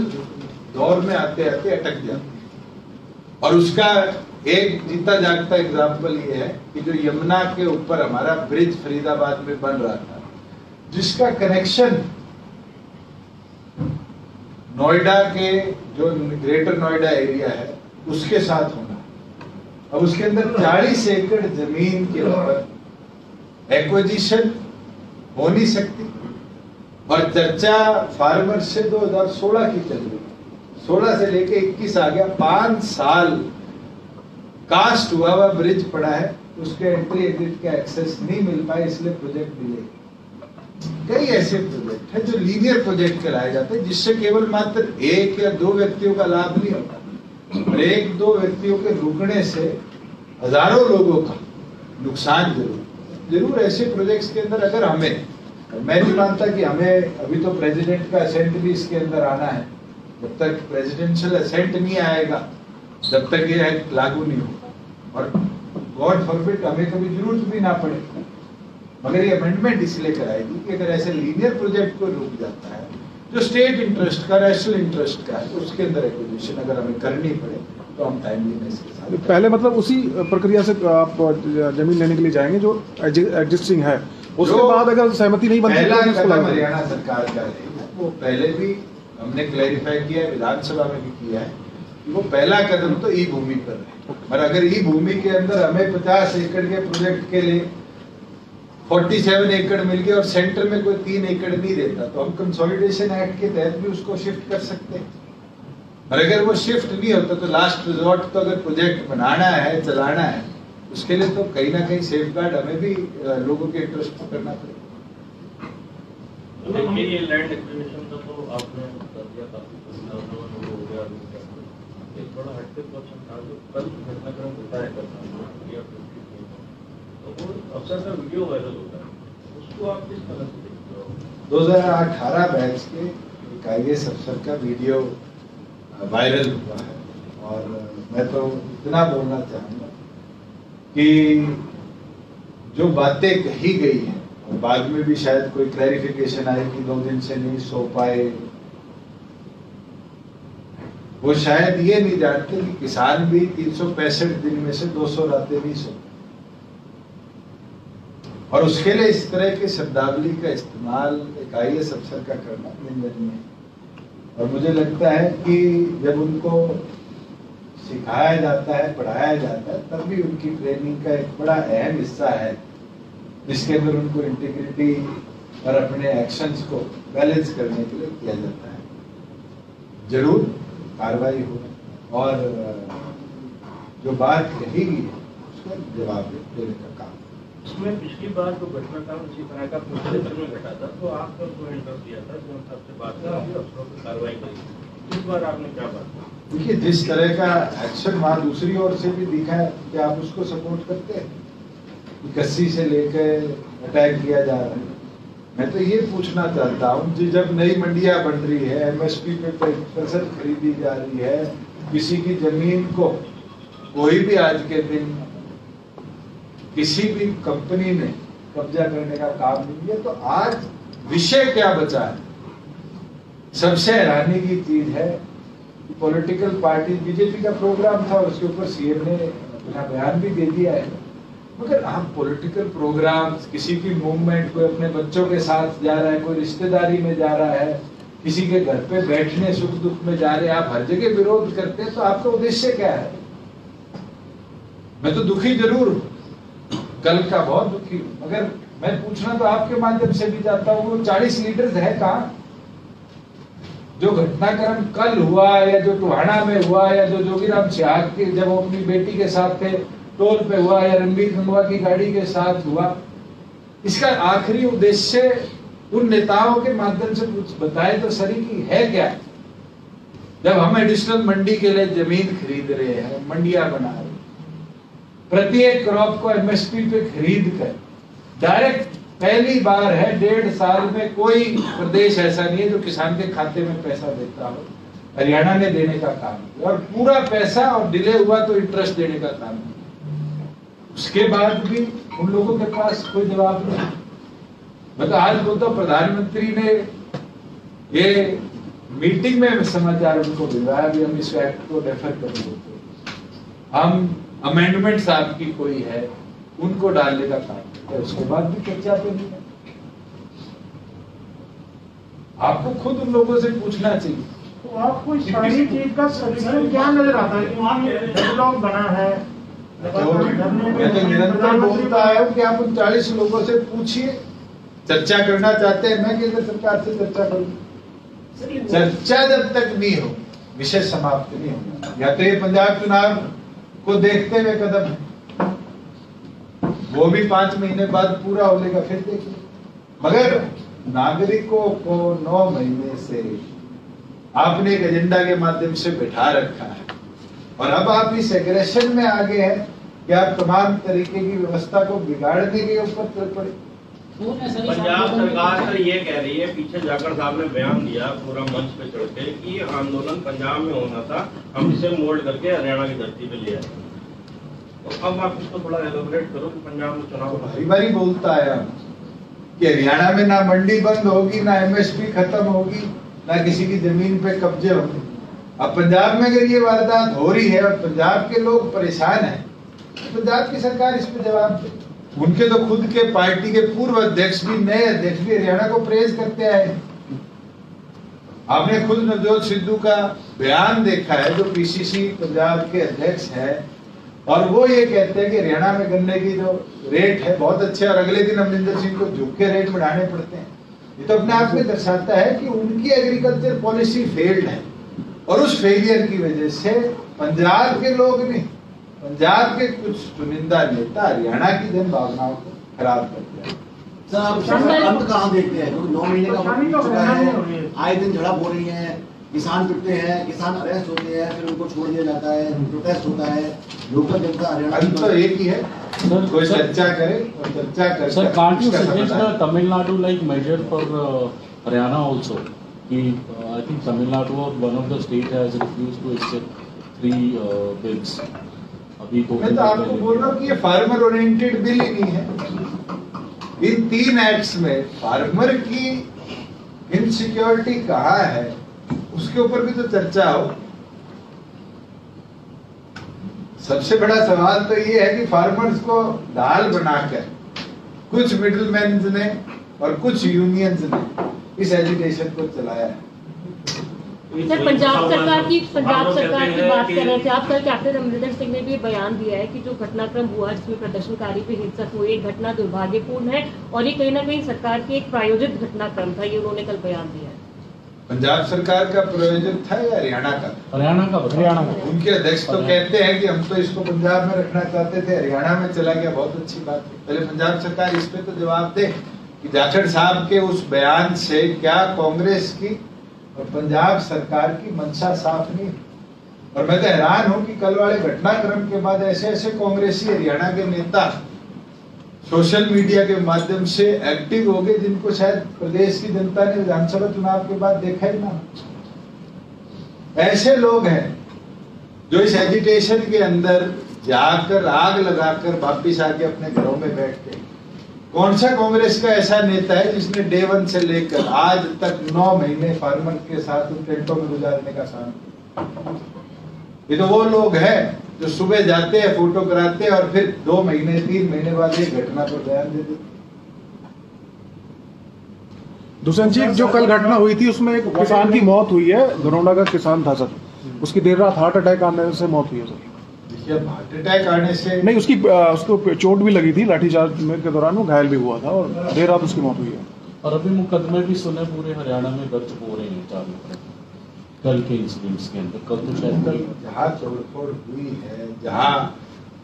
दौर में आते आते अटक जाते हैं और उसका एक जीता जागता एग्जाम्पल ये है कि जो यमुना के ऊपर हमारा ब्रिज फरीदाबाद में बन रहा था, जिसका कनेक्शन नोएडा के जो ग्रेटर नोएडा एरिया है उसके साथ होना, अब उसके अंदर 40 एकड़ जमीन के ऊपर एक्विजिशन हो नहीं सकती और चर्चा फार्मर से 2016 की चल रही है। 16 से लेके 21 आ गया, 5 साल कास्ट हुआ हुआ ब्रिज पड़ा है, उसके एंट्री एग्जिट का एक्सेस नहीं मिल पाए, इसलिए प्रोजेक्ट डिले। कई ऐसे प्रोजेक्ट है जो लीनियर प्रोजेक्ट कराए जाते हैं जिससे केवल मात्र 1 या 2 व्यक्तियों का लाभ नहीं होता और 1-2 व्यक्तियों के रुकने से हजारों लोगों का नुकसान जरूर ऐसे प्रोजेक्ट्स के अंदर अगर हमें, मैं नहीं मानता कि हमें अभी तो प्रेसिडेंट का असेंट भी इसके अंदर आना है, जब तक प्रेसिडेंशियल असेंट नहीं आएगा जब तक ये एक्ट लागू नहीं होगा और गॉड फॉरबिड हमें कभी जरूरत भी ना पड़े। मगर ये अमेंडमेंट इसलिए कराएगी कि अगर ऐसे लीनियर प्रोजेक्ट को रुक जाता है जो स्टेट इंटरेस्ट का, नेशनल इंटरेस्ट का है, उसके अंदर एक्विजिशन अगर हमें करनी पड़े तो हम टाइमलीनेस के साथ पहले मतलब उसी प्रक्रिया से आप जमीन लेने के लिए जाएंगे जो एग्जिस्टिंग है, उसके बाद अगर सहमति नहीं बनती पहला तो कदम हरियाणा सरकार का रहेगा। वो पहले भी हमने क्लैरिफाई किया है, विधानसभा में भी किया है कि वो पहला कदम तो ई भूमि पर है। पर अगर ई भूमि के अंदर हमें 50 एकड़ के प्रोजेक्ट के लिए 47 एकड़ मिल गया और सेंटर में कोई 3 एकड़ नहीं देता तो हम कंसोलिडेशन एक्ट के तहत भी उसको शिफ्ट कर सकते हैं। और अगर वो शिफ्ट नहीं होता तो लास्ट रिजॉर्ट तो अगर प्रोजेक्ट बनाना है, चलाना है, उसके लिए तो कहीं ना कहीं सेफगार्ड हमें भी लोगों के इंटरेस्ट को करना पड़ेगा। ये लैंड एक्विजिशन का तो आपने कर दिया, काफी हो गया। एक बड़ा हटके क्वेश्चन था जो कल घटनाक्रम होता है तो वो अफसर का वीडियो वायरल होता है, उसको आप किस तरह से देखते हो? 2018 बैच के एक IAS अफसर का वीडियो वायरल हुआ है और मैं तो इतना बोलना चाहूंगा कि जो बातें कही गई हैं और बाद में भी शायद कोई क्लैरिफिकेशन आए कि 2 दिन से नहीं सो पाए, वो शायद ये नहीं जानते कि किसान भी 365 दिन में से 200 रातें नहीं सोते और उसके लिए इस तरह की शब्दावली का इस्तेमाल एक IAS अफसर का करना निंदनीय है। और मुझे लगता है कि जब उनको सिखाया जाता है, पढ़ाया जाता है, तब भी उनकी ट्रेनिंग का एक बड़ा अहम हिस्सा है जिसके अंदर उनको इंटीग्रिटी और अपने एक्शंस को बैलेंस करने के लिए किया जाता है। जरूर कार्रवाई हो और जो बात कही गई है उसका जवाब देने का काम। उसमें पिछली बार जो घटना था उसी तरह का क्षेत्र में घटा था, तो आपने उसको इंटर दिया था, जो सबसे बात करी, अफसरों की कार्रवाई करी। इस बार आपने क्या बात की? देखिए, जिस तरह का एक्शन वहां दूसरी ओर से भी दिखा है कि आप उसको सपोर्ट करते हैं, कस्सी से लेकर अटैक किया जा रहा है। मैं तो ये पूछना चाहता हूँ कि जब नई मंडियां बन रही है, MSP पे फसल खरीदी जा रही है, किसी की जमीन को कोई भी आज के दिन किसी भी कंपनी ने कब्जा करने का काम नहीं है, तो आज विषय क्या बचा है? सबसे हैरानी की चीज है कि पॉलिटिकल पार्टी, बीजेपी का प्रोग्राम था, उसके ऊपर CM ने अपना बयान भी दे दिया है, मगर हम पॉलिटिकल प्रोग्राम, किसी की मूवमेंट, कोई अपने बच्चों के साथ जा रहा है, कोई रिश्तेदारी में जा रहा है, किसी के घर पे बैठने सुख दुख में जा रहे हैं, आप हर जगह विरोध करते हैं, तो आपका उद्देश्य क्या है? मैं तो दुखी जरूर हूं, कल का बहुत दुखी हूं, मगर मैं पूछना तो आपके माध्यम से भी चाहता हूं, वो 40 लीडर्स है कहां? जो घटनाक्रम कल हुआ या जो टोहाना में हुआ या जो जोगीराम सिहाग के जब वो अपनी बेटी के साथ थे टोल पे हुआ या रणबीर गंगवा की गाड़ी के साथ हुआ, इसका आखिरी उद्देश्य उन नेताओं के माध्यम से कुछ बताए तो सही की है क्या? जब हम एडिशनल मंडी के लिए जमीन खरीद रहे हैं, मंडियां बना रहे हैं, प्रत्येक क्रॉप को MSP पे खरीद कर डायरेक्ट, पहली बार है 1.5 साल में कोई प्रदेश ऐसा नहीं है जो किसान के खाते में पैसा देता हो। हरियाणा ने देने का काम किया और पूरा पैसा, और डिले हुआ तो इंटरेस्ट देने का काम किया। उसके बाद भी उन लोगों के पास कोई जवाब नहीं। मतलब आज तो प्रधानमंत्री ने ये मीटिंग में समाचार उनको दिलवाया भी हम इस एक्ट को रेफर कर देते, हम अमेंडमेंट्स आपकी कोई है उनको डालने का काम है, उसके बाद भी चर्चा पे नहीं है। आपको खुद उन लोगों से पूछना चाहिए। तो आपको इस सारी चीज का सलूशन क्या नजर आता है कि वहाँ डेडलॉक बना है? मैं तो निरंतर बोलता है कि आप उन 40 लोगों से पूछिए, चर्चा करना चाहते हैं, मैं केंद्र सरकार से चर्चा करूँ। चर्चा जब तक नहीं हो, विषय समाप्त नहीं होगा। या तो ये पंजाब चुनाव को देखते हुए कदम है, वो भी 5 महीने बाद पूरा हो लेगा, फिर देखिए। मगर नागरिकों को 9 महीने से आपने एक एजेंडा के माध्यम से बिठा रखा है और अब आप इस एग्रेशन में आगे हैं कि आप तमाम तरीके की व्यवस्था को बिगाड़ने के ऊपर चल पड़े। पंजाब सरकार तो ये कह रही है, पीछे जाकर साहब ने बयान दिया पूरा मंच पे चढ़ के कि आंदोलन पंजाब में होना था, हम इसे मोल्ड करके हरियाणा की धरती पे ले आए। तो अब आप इसको थोड़ा एलोबरेट करो कि पंजाब में चुनाव बारी बारी बोलता है कि हरियाणा में ना मंडी बंद होगी, ना MSP खत्म होगी, ना किसी की जमीन पे कब्जे होंगे। अब पंजाब में अगर ये वारदात हो रही है और पंजाब के लोग परेशान हैं, तो पंजाब की सरकार इस पे जवाब दे। उनके तो खुद के पार्टी के पूर्व अध्यक्ष भी, नए अध्यक्ष भी हरियाणा को प्रेज करते आए। आपने खुद नवजोत सिद्धू का बयान देखा है, जो PCC पंजाब के अध्यक्ष है, और वो ये कहते हैं कि हरियाणा में गन्ने की जो रेट है बहुत अच्छे, और अगले दिन अमरिंदर सिंह को झुक के रेट बढ़ाने पड़ते हैं। ये तो अपने आप में दर्शाता है कि उनकी एग्रीकल्चर पॉलिसी फेल्ड है, और उस फेलियर की वजह से पंजाब के लोग नहीं, पंजाब के कुछ चुनिंदा नेता हरियाणा की जन भावनाओं को खराब करते हैं। सर, अंत कहाँ देखते हैं? 9 महीने का वक्त बीत चुका है, आए दिन झड़प हो रही है, किसान पिटते हैं, किसान अरेस्ट होते हैं, फिर उनको छोड़ दिया जाता है, प्रोटेस्ट होता है, लोकल जनता हरियाणा अंत तो एक ही है, कोई चर्चा करे और चर्चा करे। Sir, can't you suggest the Tamil Nadu like measure for Haryana also? I think Tamil Nadu or one of the state has refused to accept 3 bills. अभी तो मैं तो आपको बोल रहा हूँ कि ये फार्मर ओरिएंटेड बिल ही नहीं है। इन 3 एक्ट्स में फार्मर की इनसिक्योरिटी कहाँ है, उसके ऊपर भी तो चर्चा हो। सबसे बड़ा सवाल तो ये है कि फार्मर्स को ढाल बनाकर कुछ मिडिलमैन ने और कुछ यूनियंस ने इस एजिटेशन को चलाया है। सर, पंजाब सरकार की बात कर रहे थे आप। कल कैप्टन अमरिंदर सिंह ने भी बयान दिया है कि जो घटनाक्रम हुआ जिसमें प्रदर्शनकारी पे हिंसक हुए, घटना दुर्भाग्यपूर्ण है और ये कहीं ना कहीं सरकार के एक प्रायोजित घटनाक्रम था, ये उन्होंने कल बयान दिया है। पंजाब सरकार का प्रायोजन था या हरियाणा का? हरियाणा का। उनके अध्यक्ष तो कहते हैं कि हम तो इसको पंजाब में रखना चाहते थे, हरियाणा में चला गया। बहुत अच्छी बात है। पहले पंजाब सरकार इस पे तो जवाब दे कि जाखड़ साहब के उस बयान से क्या कांग्रेस की और पंजाब सरकार की मंशा साफ नहीं। और मैं तो हैरान हूं कि कल वाले घटनाक्रम के बाद ऐसे ऐसे कांग्रेसी हरियाणा के नेता सोशल मीडिया के माध्यम से एक्टिव हो गए जिनको शायद प्रदेश की जनता ने विधानसभा चुनाव के बाद देखा ही ना। ऐसे लोग हैं जो इस एजिटेशन के अंदर जाकर आग लगाकर वापिस आके अपने घरों में बैठ गए। कौन सा कांग्रेस का ऐसा नेता है जिसने डे 1 से लेकर आज तक 9 महीने फार्मर के साथ उन टेंटों में गुजारने का काम किया? ये तो वो लोग हैं जो सुबह जाते हैं, फोटो कराते हैं और फिर 2 महीने 3 महीने बाद ये घटना पर बयान दे देते। दुष्यंत जी, जो कल घटना हुई थी उसमें एक किसान की मौत हुई है, घरौंडा का किसान था सर, उसकी देर रात हार्ट अटैक आने से मौत हुई है सर। देखिए, हार्ट अटैक आने से नहीं, उसको चोट भी लगी थी, लाठीचार्ज के दौरान वो घायल भी हुआ था और देर रात उसकी मौत हुई है। और अभी मुकदमे भी सुने पूरे हरियाणा में दर्ज हो रहे हैं चारों कल के इंसिडेंट्स के अंदर। कल तो शायद जहाँ तोड़फोड़ हुई है, जहाँ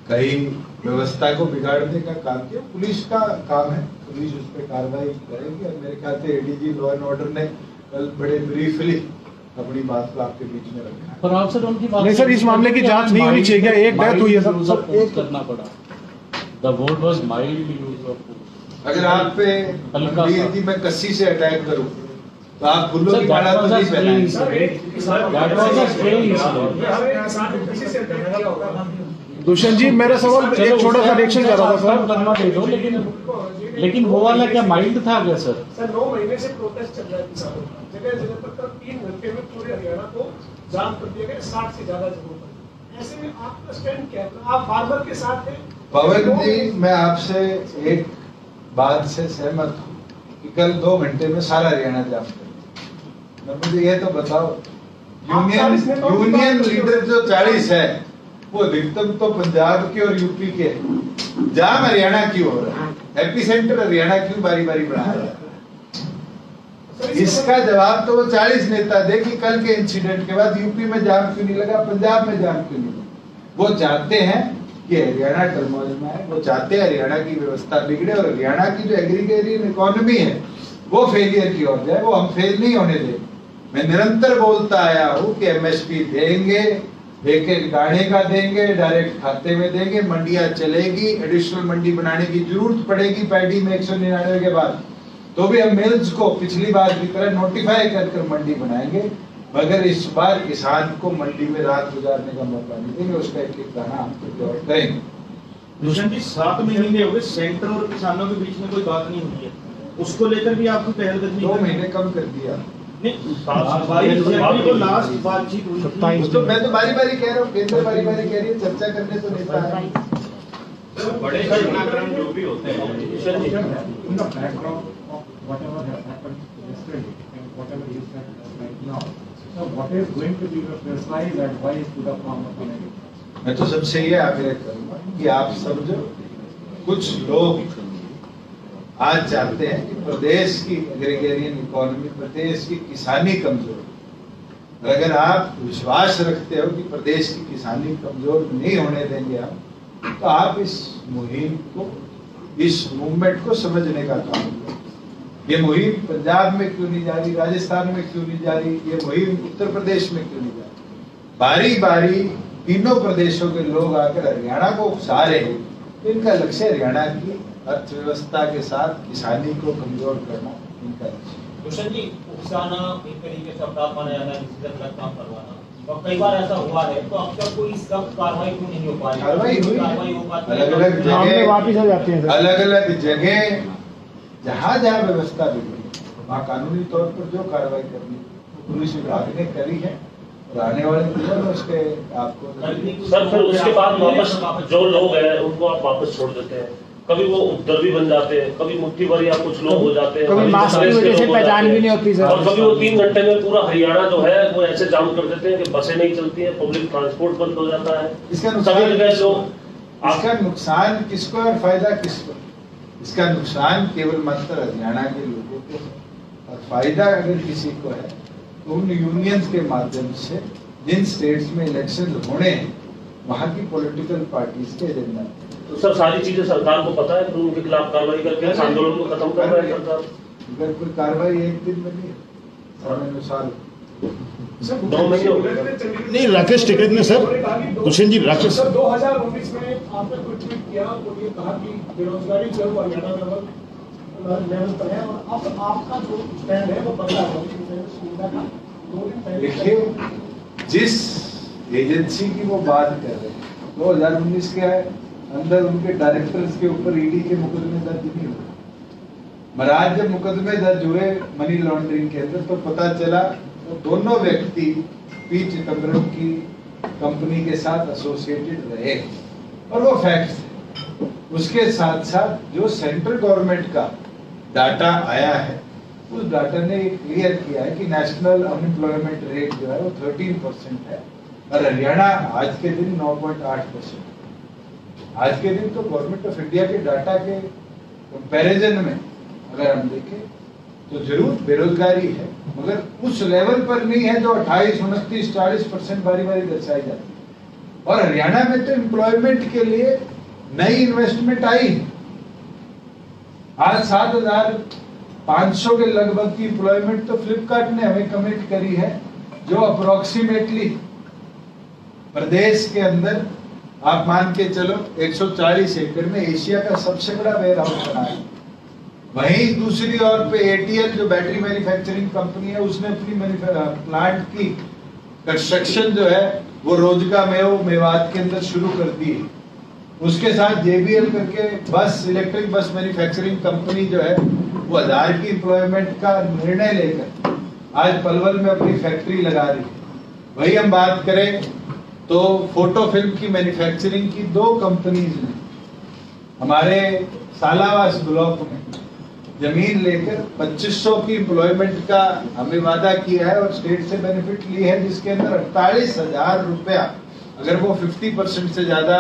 कहीं व्यवस्था को बिगाड़ने का काम किया, पुलिस का काम है, पुलिस उस पर कार्रवाई करेगी। और मेरे ख्याल से एडीजी लॉ एंड ऑर्डर ने कल बड़े ब्रीफली अपनी बात को आपके बीच में रखा। पर आप सर उनकी बात नहीं सर, इस मामले की जांच नहीं होनी चाहिए क्या? एक डेथ हुई है सर, एक करना पड़ा। The word was mild use of force. अगर आप पे रणवीर जी मैं कस्सी से अटैक करूं तो आप फूलों की माला तो नहीं पहनाएंगे। दुष्यंत जी, मेरा सवाल एक छोटा सा रिएक्शन कर रहा था सर। करना दे दो, लेकिन वो वाला क्या माइल्ड था क्या सर? सर 9 महीने से प्रोटेस्ट चल रहा है किसानों का, जगह जगह पर 3 घंटे में पूरे हरियाणा को जाम कर दिया गया, 60 से ज्यादा जगहों पर। ऐसे में आपका स्टैंड क्या है? आप फार्मर के साथ हैं? पवन जी, मैं आपसे एक बात से सहमत हूँ कि कल 2 घंटे में सारा हरियाणा जाम कर दिया। मुझे ये तो बताओ, यूनियन लीडर जो 40 है वो अधिकतम तो पंजाब के और यूपी के हैं। जाम हरियाणा क्यों हो रहा है? एपिसेंटर हरियाणा क्यों बारी बारी बढ़ा रहा है? इसका जवाब तो वो 40 नेता दे कि कल के इंसिडेंट के बाद यूपी में जाम क्यों नहीं लगा, पंजाब में जाम क्यों नहीं लगा। वो चाहते हैं कि हरियाणा टर्मोइल में है, वो चाहते हैं हरियाणा की व्यवस्था बिगड़े और हरियाणा की जो एग्रीगेरियन इकोनॉमी है वो फेलियर की ओर जाए। वो हम फेल नहीं होने देंगे। मैं निरंतर बोलता आया हूँ कि एमएसपी देंगे, एक गाढ़े का देंगे, डायरेक्ट खाते में देंगे, मंडियां चलेगी, एडिशनल मंडी बनाने की जरूरत पड़ेगी पैडी में 199 के बाद, तो भी हम मिल्स को पिछली बार की तरह नोटिफाई कर मंडी बनाएंगे। मगर इस बार किसान को मंडी में रात गुजारने का मौका नहीं देंगे, उसका एक एक दाना हम प्रोक्योर करेंगे। दुष्यंत जी, 7 महीने हो गए, सेंटर और किसानों के बीच में कोई बात नहीं हुई है, उसको लेकर भी आपकी पहलकदमी 2 महीने कम कर दिया। तो लास्ट बातचीत हुई थी, तो मैं तो बारी बारी कह रहा हूँ, केंद्र बारी बारी कह रही है, चर्चा करने तो नेता है। बड़े घटनाक्रम जो भी होते हैं, मैं तो सबसे ये आग्रह करूंगा कि आप सब जो कुछ लोग आज चाहते हैं कि प्रदेश की एग्रीगेरियन इकोनॉमी, प्रदेश की किसानी कमजोर, और अगर आप विश्वास रखते हो कि प्रदेश की किसानी कमजोर नहीं होने देंगे आप, तो आप इस मुहिम को, इस मूवमेंट को समझने का काम करें। ये मुहिम पंजाब में क्यों नहीं जा रही, राजस्थान में क्यों नहीं जा रही, ये मुहिम उत्तर प्रदेश में क्यों नहीं जा रही? बारी बारी तीनों प्रदेशों के लोग आकर हरियाणा को उकसा रहे हैं। इनका लक्ष्य हरियाणा की अर्थव्यवस्था के साथ किसानी को कमजोर करना इनका लक्ष्य। दुष्यंत जी, उकसाना एक तरीके से अपराध माना जाता है, किसी तरह काम करवाना, और कई बार ऐसा हुआ है, तो अब तक कोई सख्त कार्रवाई क्यों नहीं हो पा रही? कार्रवाई हो पाती है, अलग-अलग जगह वापस आ जाती है, अलग-अलग जगह जहाँ जहाँ व्यवस्था बिगड़ी वहाँ कानूनी तौर पर जो कार्रवाई करनी पुलिस विभाग ने करी है, और आने वाले दिनों में उसके आपको सर फिर उसके बाद वापस जो लोग हैं उनको आप वापस छोड़ देते हैं, कभी वो उपद्रवी बन जाते हैं, कभी मुट्ठी भर या कुछ लोग हो जाते हैं, कभी मास्क की वजह से पहचान भी नहीं होती सर, और कभी वो 3 घंटे में पूरा हरियाणा जो है वो ऐसे जाम कर देते हैं कि बसें नहीं चलती हैं, पब्लिक ट्रांसपोर्ट बंद हो जाता है। इसका नुकसान किसको और फायदा किसको? इसका नुकसान केवल मात्र हरियाणा के लोगों को है और फायदा अगर किसी को है तो उन यूनियंस के माध्यम से जिन स्टेट्स में इलेक्शन होने हैं वहाँ की पॉलिटिकल पार्टीज के एजेंडा। तो सर सारी चीजें सरकार को पता है, तो उनके खिलाफ कार्रवाई करके इस आंदोलन को खत्म कर रहा है सरकार। अगर कोई कार्रवाई एक दिन में नहीं अनुसार नहीं, राकेश टिकैत ने सर, हुसैन जी राकेश सर 2019 में आपने कोई ट्वीट किया और ये कहा कि बेरोजगारी जो है हरियाणा लेवल पर है और अब आपका जो स्टैंड है वो बदला है। देखिए जिस एजेंसी की वो बात कर रहे हैं 2019 क्या है, अंदर उनके डायरेक्टर्स के ऊपर ईडी के मुकदमे दर्ज नहीं हुए। महाराज जब मुकदमे दर्ज हुए मनी लॉन्ड्रिंग के अंदर तो पता चला वो दोनों व्यक्ति पी चिदम्बरम की कंपनी के साथ एसोसिएटेड रहे और वो फैक्ट्स है। उसके साथ साथ जो सेंट्रल गवर्नमेंट का डाटा आया है उस डाटा ने क्लियर किया है कि नेशनल अनएम्प्लॉयमेंट रेट जो है वो 13% है और हरियाणा आज के दिन 9.8%। आज के दिन तो गवर्नमेंट ऑफ इंडिया के डाटा के कंपैरिजन में अगर हम देखें तो जरूर बेरोजगारी है मगर उस लेवल पर नहीं है जो 28, 29, 40% बारी बारी दर्शाई जाती है। और हरियाणा में तो एम्प्लॉयमेंट के लिए नई इन्वेस्टमेंट आई। आज 7,500 के लगभग की एम्प्लॉयमेंट तो फ्लिपकार्ट ने हमें कमिट करी है, जो अप्रोक्सीमेटली प्रदेश के अंदर आप मान के चलो 140 एकड़ में एशिया का सबसे बड़ा वेयर हाउस बना है। वहीं दूसरी ओर पे एटीएल जो बैटरी मैन्युफैक्चरिंग कंपनी है उसने अपनी प्लांट की कंस्ट्रक्शन जो है वो रोजगा मेवात के अंदर शुरू कर दी है। उसके साथ जेबीएल करके बस इलेक्ट्रिक बस मैन्युफैक्चरिंग कंपनी जो है वो 1000 की एम्प्लॉयमेंट का निर्णय लेकर आज पलवल में अपनी फैक्ट्री लगा रही है। वही हम बात करें तो फोटो फिल्म की मैन्युफैक्चरिंग की 2 कंपनीज ने हमारे सालावास ब्लॉक में जमीन लेकर 2500 की एम्प्लॉयमेंट का हमें वादा किया है और स्टेट से बेनिफिट ली है, जिसके अंदर 48,000 रुपया अगर वो 50% से ज्यादा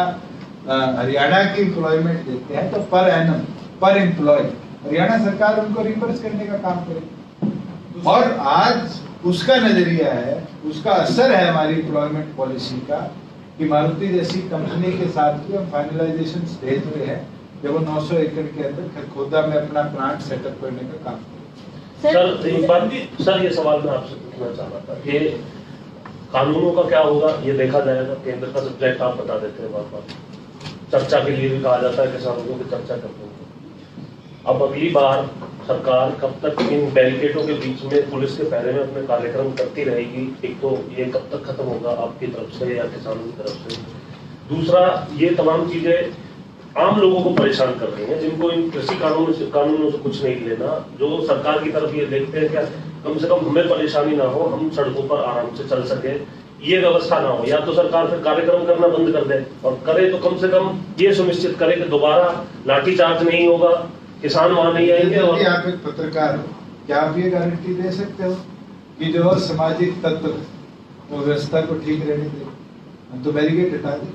हरियाणा की एम्प्लॉयमेंट देते हैं तो पर एनम पर एम्प्लॉय हरियाणा सरकार उनको रिवर्स करने का काम करेगी। और आज उसका नजरिया है, उसका असर है हमारी एम्प्लॉयमेंट पॉलिसी का कि मारुति जैसी कंपनी के साथ भी हम फाइनलाइजेशन स्टेज पे है जब वो 900 एकड़ के अंदर खरखोदा में अपना प्लांट सेटअप करने का काम करेगा। सर एक बात सर ये सवाल मैं आपसे पूछना चाह रहा था कि कानूनों का क्या होगा ये देखा जाएगा, केंद्र का सब्जेक्ट आप बता देते हैं बार-बार, चर्चा के लिए भी कहा जाता है किसानों को कि चर्चा करते हैं। अब अगली बार सरकार कब तक इन बैरिकेडों के बीच में पुलिस के पहरे में अपने कार्यक्रम करती रहेगी? एक तो ये कब तक खत्म होगा आपकी तरफ से या किसानों की तरफ से? दूसरा, ये तमाम चीजें आम लोगों को परेशान कर रही हैं जिनको इन कृषि कानूनों से कुछ नहीं लेना, जो सरकार की तरफ ये देखते हैं क्या कम से कम हमें परेशानी ना हो, हम सड़कों पर आराम से चल सके, ये व्यवस्था ना हो। या तो सरकार फिर कार्यक्रम करना बंद कर दे और करे तो कम से कम ये सुनिश्चित करे कि दोबारा लाठीचार्ज नहीं होगा, किसान वहां नहीं आएंगे। और आप एक पत्रकार हो, क्या आप ये गारंटी दे सकते हो कि जो सामाजिक तत्व वो व्यवस्था को ठीक रहने दे? हम तो बैरिकेड हटा दे।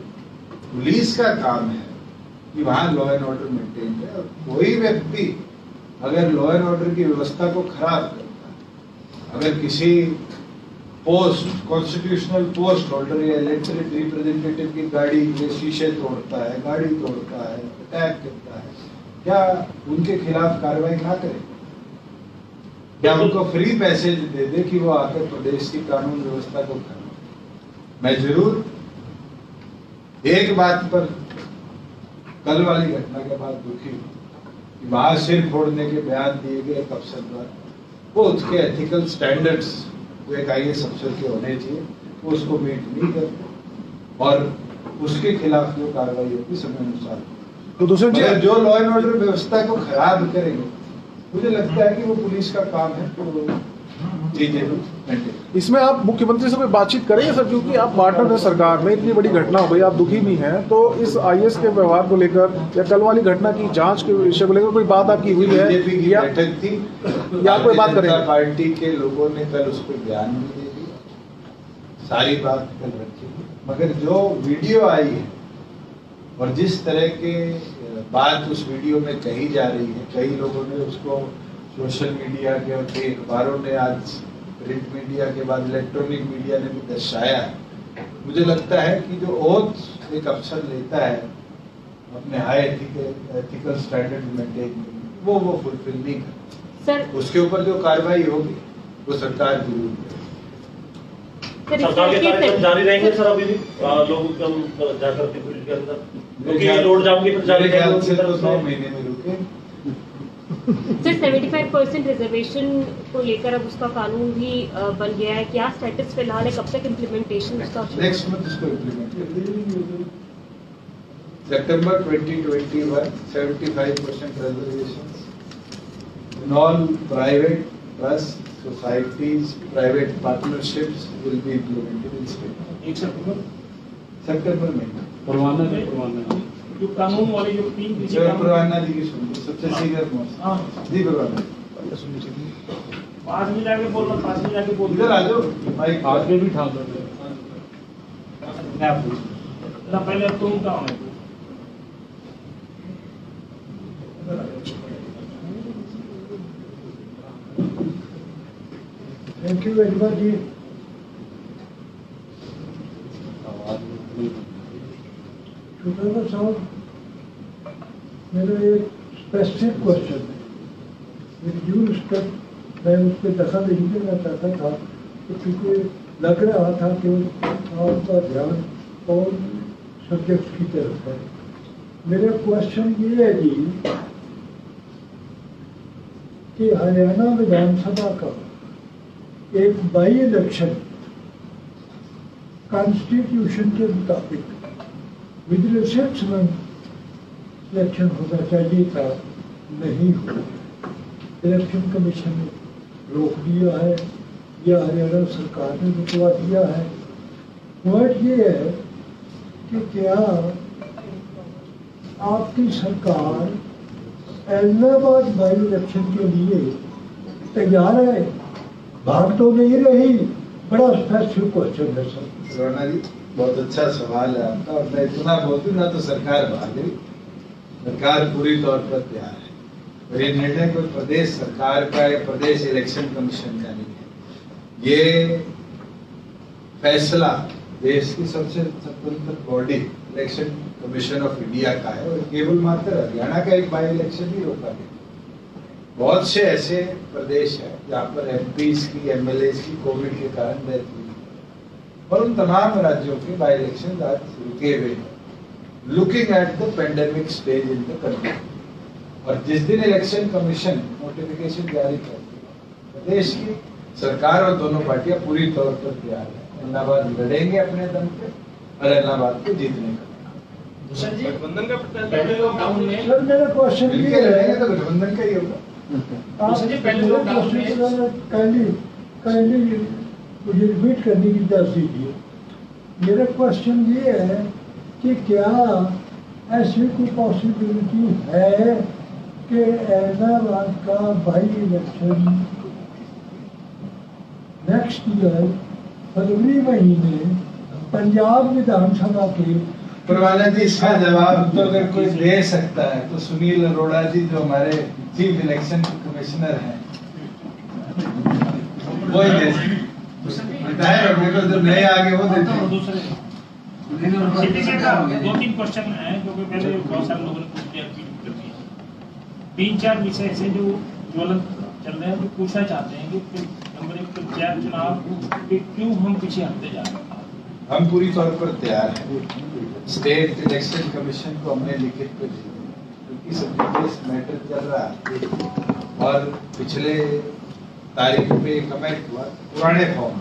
पुलिस का काम है कि वहां लॉ एंड ऑर्डर मेंटेन करे और कोई व्यक्ति अगर लॉ एंड ऑर्डर की व्यवस्था को खराब करता है, अगर किसी पोस्ट कॉन्स्टिट्यूशनल पोस्ट होल्डर या इलेक्टेड रिप्रेजेंटेटिव की गाड़ी के शीशे तोड़ता है, गाड़ी तोड़ता है, अटैक करता है, क्या उनके खिलाफ कार्रवाई ना करें? क्या उनको फ्री पैसेज दे दे कि वो आकर प्रदेश की कानून व्यवस्था को खराब? मैं जरूर एक बात पर कल वाली घटना के बाद दुखी हूं कि वहां सिर फोड़ने के बयान दिए गए एक अफसर द्वारा, वो उसके एथिकल स्टैंडर्ड्स जो एक IAS अफसर के होने चाहिए वो उसको मीट नहीं करते और उसके खिलाफ जो कार्रवाई होगी समय अनुसार। तो दूसरे जो लॉ एंड ऑर्डर व्यवस्था को खराब करेंगे, मुझे लगता है कि वो पुलिस का काम है, तो चीजें इसमें आप मुख्यमंत्री से कोई बातचीत करेंगे सर, क्योंकि आप पार्टनर है सरकार में, इतनी बड़ी घटना हो गई, आप दुखी भी हैं, तो इस आईएएस के व्यवहार को लेकर या कल वाली घटना की जांच के विषय को लेकर कोई बात आपकी हुई है बीजेपी की या बैठक थी, या कोई बात करेंगे? पार्टी के लोगों ने कल उस पर बयान भी दे दिया, सारी बात कल रखी, मगर जो वीडियो आई है और जिस तरह के बात उस वीडियो में कही जा रही है, कई लोगों ने उसको सोशल मीडिया के और कई अखबारों ने, आज प्रिंट मीडिया के बाद इलेक्ट्रॉनिक मीडिया ने भी दर्शाया है। मुझे लगता है कि जो ओथ एक अफसर लेता है अपने हाई एथिकल स्टैंडर्ड मेंटेन, वो फुलफिल नहीं करता सर। उसके ऊपर जो कार्रवाई होगी वो सरकार जरूर करेगी। सरकार के कार्यक्रम जारी रहेंगे सर, अभी भी लोग जाकर के फील्ड के अंदर, क्योंकि रोड जाम की फिर जारी रहेंगे तो 9 महीने में रुके। सर 75% रिजर्वेशन को लेकर अब उसका कानून भी बन गया है, क्या स्टेटस फिलहाल है, कब तक इम्प्लीमेंटेशन उसका? नेक्स्ट मंथ इसको इम्प्लीमेंट कर देंगे। सितंबर 2021 75% reservations in all private trust societies, private partnerships will be implemented in state. सितंबर में परवाना जो कानून वाले जो 3 परवाना जी की सुनिए, सबसे सीनियर मोस्ट जी परवाना पास में जाके बोल रहा, पास में जाके बोल, इधर आ जाओ, माइक आगे भी ठाक ना, पहले तुम क्या होने थैंक यू वेरी मच जी। सुरेंद्र साहब, मेरा एक स्पेसिफिक क्वेश्चन है, विद ड्यू रिस्पेक्ट मैं उस पर दखल नहीं देना चाहता था, तो क्योंकि लग रहा था कि आपका ध्यान और सब्जेक्ट की तरफ है। मेरा क्वेश्चन ये है जी कि हरियाणा विधानसभा का एक बाई इलेक्शन कॉन्स्टिट्यूशन के मुताबिक विद 6 मंथ इलेक्शन होना चाहिए था, नहीं हुआ। इलेक्शन कमीशन ने रोक दिया है या हरियाणा सरकार ने रुकवा दिया है। पॉइंट ये है कि क्या आपकी सरकार इलाहाबाद बाई इलेक्शन के लिए तैयार है? भाग तो नहीं रही। बड़ा स्पेसिफिक क्वेश्चन है सर। रोना जी, बहुत अच्छा सवाल है आपका, और मैं इतना बोलती ना तो सरकार भाग गई। सरकार पूरी तौर पर तैयार है, और ये निर्णय कोई प्रदेश सरकार का या प्रदेश इलेक्शन कमीशन का नहीं है। ये फैसला देश की सबसे स्वतंत्र body election commission of India का है, और केवल मात्र हरियाणा का एक बाई इलेक्शन ही रोका गया। बहुत से ऐसे प्रदेश है जहाँ पर एमपीज की, एमएलएज की कोविड के कारण डेथ हुई, और उन तमाम राज्यों के बाई इलेक्शन आज रुके हुए हैं, looking at the pandemic stage in the country. और जिस दिन इलेक्शन कमीशन नोटिफिकेशन जारी करती है, प्रदेश की सरकार और दोनों पार्टियां पूरी तौर पर तैयार है। इलाहाबाद लड़ेंगे अपने दम पे, और इलाहाबाद को जीतने का। सर जी, गठबंधन का पहले लॉकडाउन में सर मेरा क्वेश्चन ये है, तो गठबंधन का ही होगा। काइंडली मुझे रिपीट करने की इजाज़त दीजिए। मेरा क्वेश्चन ये है कि क्या ऐसी कोई पॉसिबिलिटी है कि इलाहाबाद का बाई इलेक्शन नेक्स्ट ईयर फरवरी महीने पंजाब विधानसभा के? परवाना जी, इसका जवाब तो अगर कोई दे सकता है तो सुनील अरोड़ा जी, जो हमारे चीफ इलेक्शन कमिश्नर हैं, वो ही दे सकते हैं। जो नए आगे वो देते हैं। 2-3 क्वेश्चन हैं जो कि पहले बहुत सारे लोगों ने पूछ लिया, 3-4 विषय ऐसे जो ज्वलंत चल रहे हैं, जो पूछना चाहते हैं कि नंबर 1 पंचायत चुनाव के क्यों हम पीछे हटते जा रहे हैं? हम पूरी तौर पर तैयार हैं। स्टेट इलेक्शन कमीशन को हमने लिखित पे दी, क्योंकि सब मैटर चल रहा है, और पिछले तारीख पे कमेंट हुआ पुराने फॉर्म।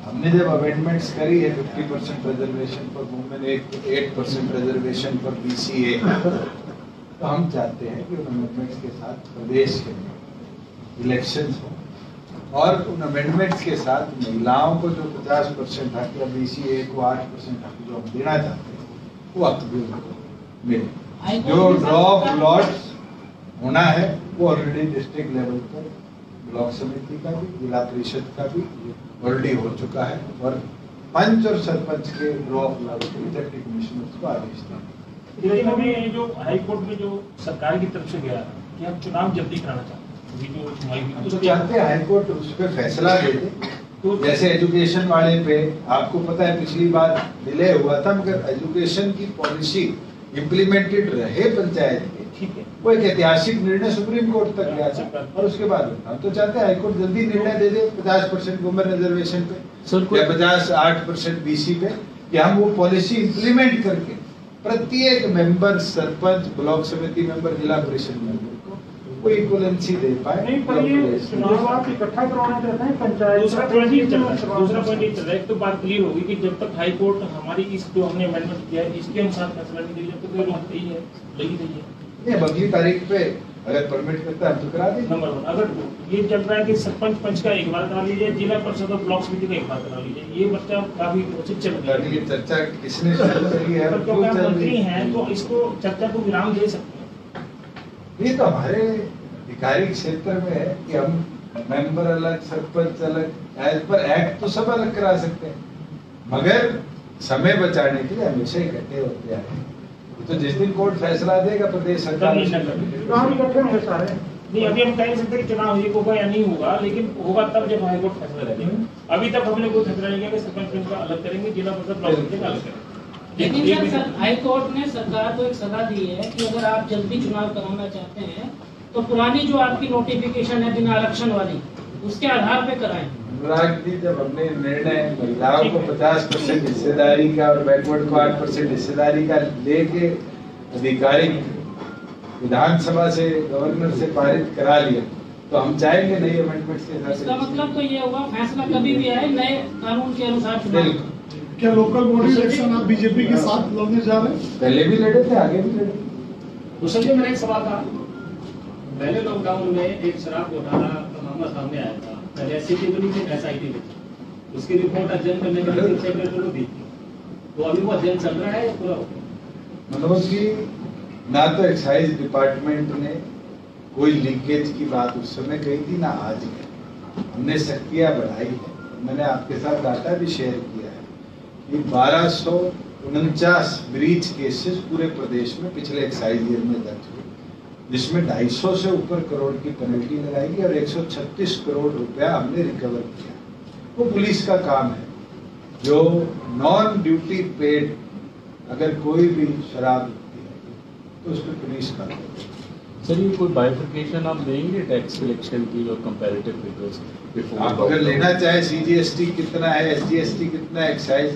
हमने जब अमेंडमेंट्स करी है 50% रिजर्वेशन पर वुमेन, 8% रिजर्वेशन पर बीसीए, तो हम चाहते हैं कि उन अमेंडमेंट्स के साथ प्रदेश के इलेक्शंस हो, और उन अमेंडमेंट्स के साथ महिलाओं को जो 50% हक या BCA को 8% हक जो हम देना चाहते हैं वो हक भी उनको मिले। जो ड्रॉ ऑफ लॉट्स होना है वो ऑलरेडी डिस्ट्रिक्ट लेवल पर ब्लॉक समिति का भी, जिला परिषद का भी ऑलरेडी हो चुका है और पंच और सरपंच के ड्रॉ ऑफ लॉट के डिप्टी कमिश्नर्स को आदेश दिया। लेकिन हमें जो हाई कोर्ट में जो सरकार की तरफ से गया कि हम चुनाव जल्दी कराना चाहते हैं, हम तो चाहते हैं हाई कोर्ट उस पर फैसला दे दे। तो जैसे एजुकेशन वाले पे आपको पता है पिछली बार डिले हुआ था, मगर एजुकेशन की पॉलिसी इम्प्लीमेंटेड रहे पंचायत के, ठीक है, वो एक ऐतिहासिक निर्णय सुप्रीम कोर्ट तक गया था और उसके बाद हम तो चाहते हैं हाईकोर्ट जल्दी निर्णय दे दे 50% वुमेन रिजर्वेशन पे या 50-8% BC पे, कि हम वो पॉलिसी इम्प्लीमेंट करके प्रत्येक मेंबर, सरपंच, ब्लॉक समिति मेंबर, जिला परिषद मेंबर को वो इक्वलेंसी दे पाए। नहीं, पर ये चुनाव आप इकट्ठा करवाना चाहते हैं पंचायत। दूसरा पॉइंट ये चल रहा है, एक तो बात क्लियर होगी कि जब तक हाई कोर्ट हमारी इस जो हमने अमेंडमेंट किया है इसके अनुसार फैसला नहीं दिया जब तक वो रोक रही है, लगी रही है। नहीं, अगली तारीख पे अगर परमिट करता है हम तो करा देंगे। नंबर 1, अगर ये चल रहा है कि सरपंच पंच का एक बार करा लीजिए, जिला परिषद और ब्लॉक समिति का एक बार करा लीजिए, ये बच्चा काफी उचित चल रही है। ये चर्चा किसने शुरू करी है? क्योंकि आप मंत्री हैं तो इसको चर्चा को विराम दे सकते हैं। ये तो हमारे अधिकारिक क्षेत्र में है कि हम मेंबर अलग, सरपंच अलग, एज पर एक्ट तो सब अलग करा सकते हैं, मगर समय बचाने के लिए हमेशा इकट्ठे होते हैं। तो जिस दिन कोर्ट फैसला देगा प्रदेश सरकार नहीं, अभी हम कह नहीं सकते कि चुनाव एक होगा या नहीं होगा, लेकिन होगा तब जब हाईकोर्ट फैसला लेगा। अभी तक हमने कोई फैसला नहीं किया कि सरपंच का अलग करेंगे, जिला परिषद ब्लॉक समिति का अलग करेंगे। लेकिन सर हाई कोर्ट ने सरकार को एक सलाह दी है कि अगर आप जल्दी चुनाव कराना चाहते हैं तो पुरानी जो आपकी नोटिफिकेशन है बिना आरक्षण वाली, उसके आधार पे कराएं। अनुराग जी, जब हमने निर्णय महिलाओं को 50% हिस्सेदारी का और बैकवर्ड को 8% हिस्सेदारी का लेके आधिकारिक विधानसभा से, गवर्नर से पारित करा लिया, तो हम चाहेंगे नई अमेंडमेंट्स के साथ। इसका मतलब तो ये होगा फैसला कभी भी आए नए कानून के अनुसार चुनाव। क्या लोकल बॉडी इलेक्शन आप बीजेपी के साथ लड़ने जा रहे हैं? पहले भी लड़े थे, आगे भी लड़े। दूसरा जी, मेरा एक सवाल था, पहले लॉकडाउन में एक शराब घोटाला का मामला सामने आया था, SCT बनी थी, SIT में, उसकी रिपोर्ट अध्ययन करने के लिए सेक्रेटरी को दी थी, तो अभी वो अध्ययन चल रहा है या पूरा हो गया? मनोज जी, ना तो एक्साइज डिपार्टमेंट ने कोई लीकेज की बात उस समय कही थी, ना आज है। हमने सख्तियां बढ़ाई है। मैंने आपके साथ डाटा भी शेयर किया है कि 1249 ब्रीच केसेस पूरे प्रदेश में पिछले एक्साइज ईयर में दर्ज हुए, जिसमें 250 से ऊपर करोड़ की पेनल्टी लगाई और 136 करोड़ रुपया हमने रिकवर किया। वो पुलिस का काम है। जो नॉन ड्यूटी पेड अगर कोई भी शराब होती है तो उस पर पुलिस का काम है। सर, ये कोई बाइफिकेशन आप देंगे टैक्स कलेक्शन की और कंपैरेटिव फिगर्स बिफोर? आप अगर लेना चाहे CGST कितना है, SGST कितना है, excise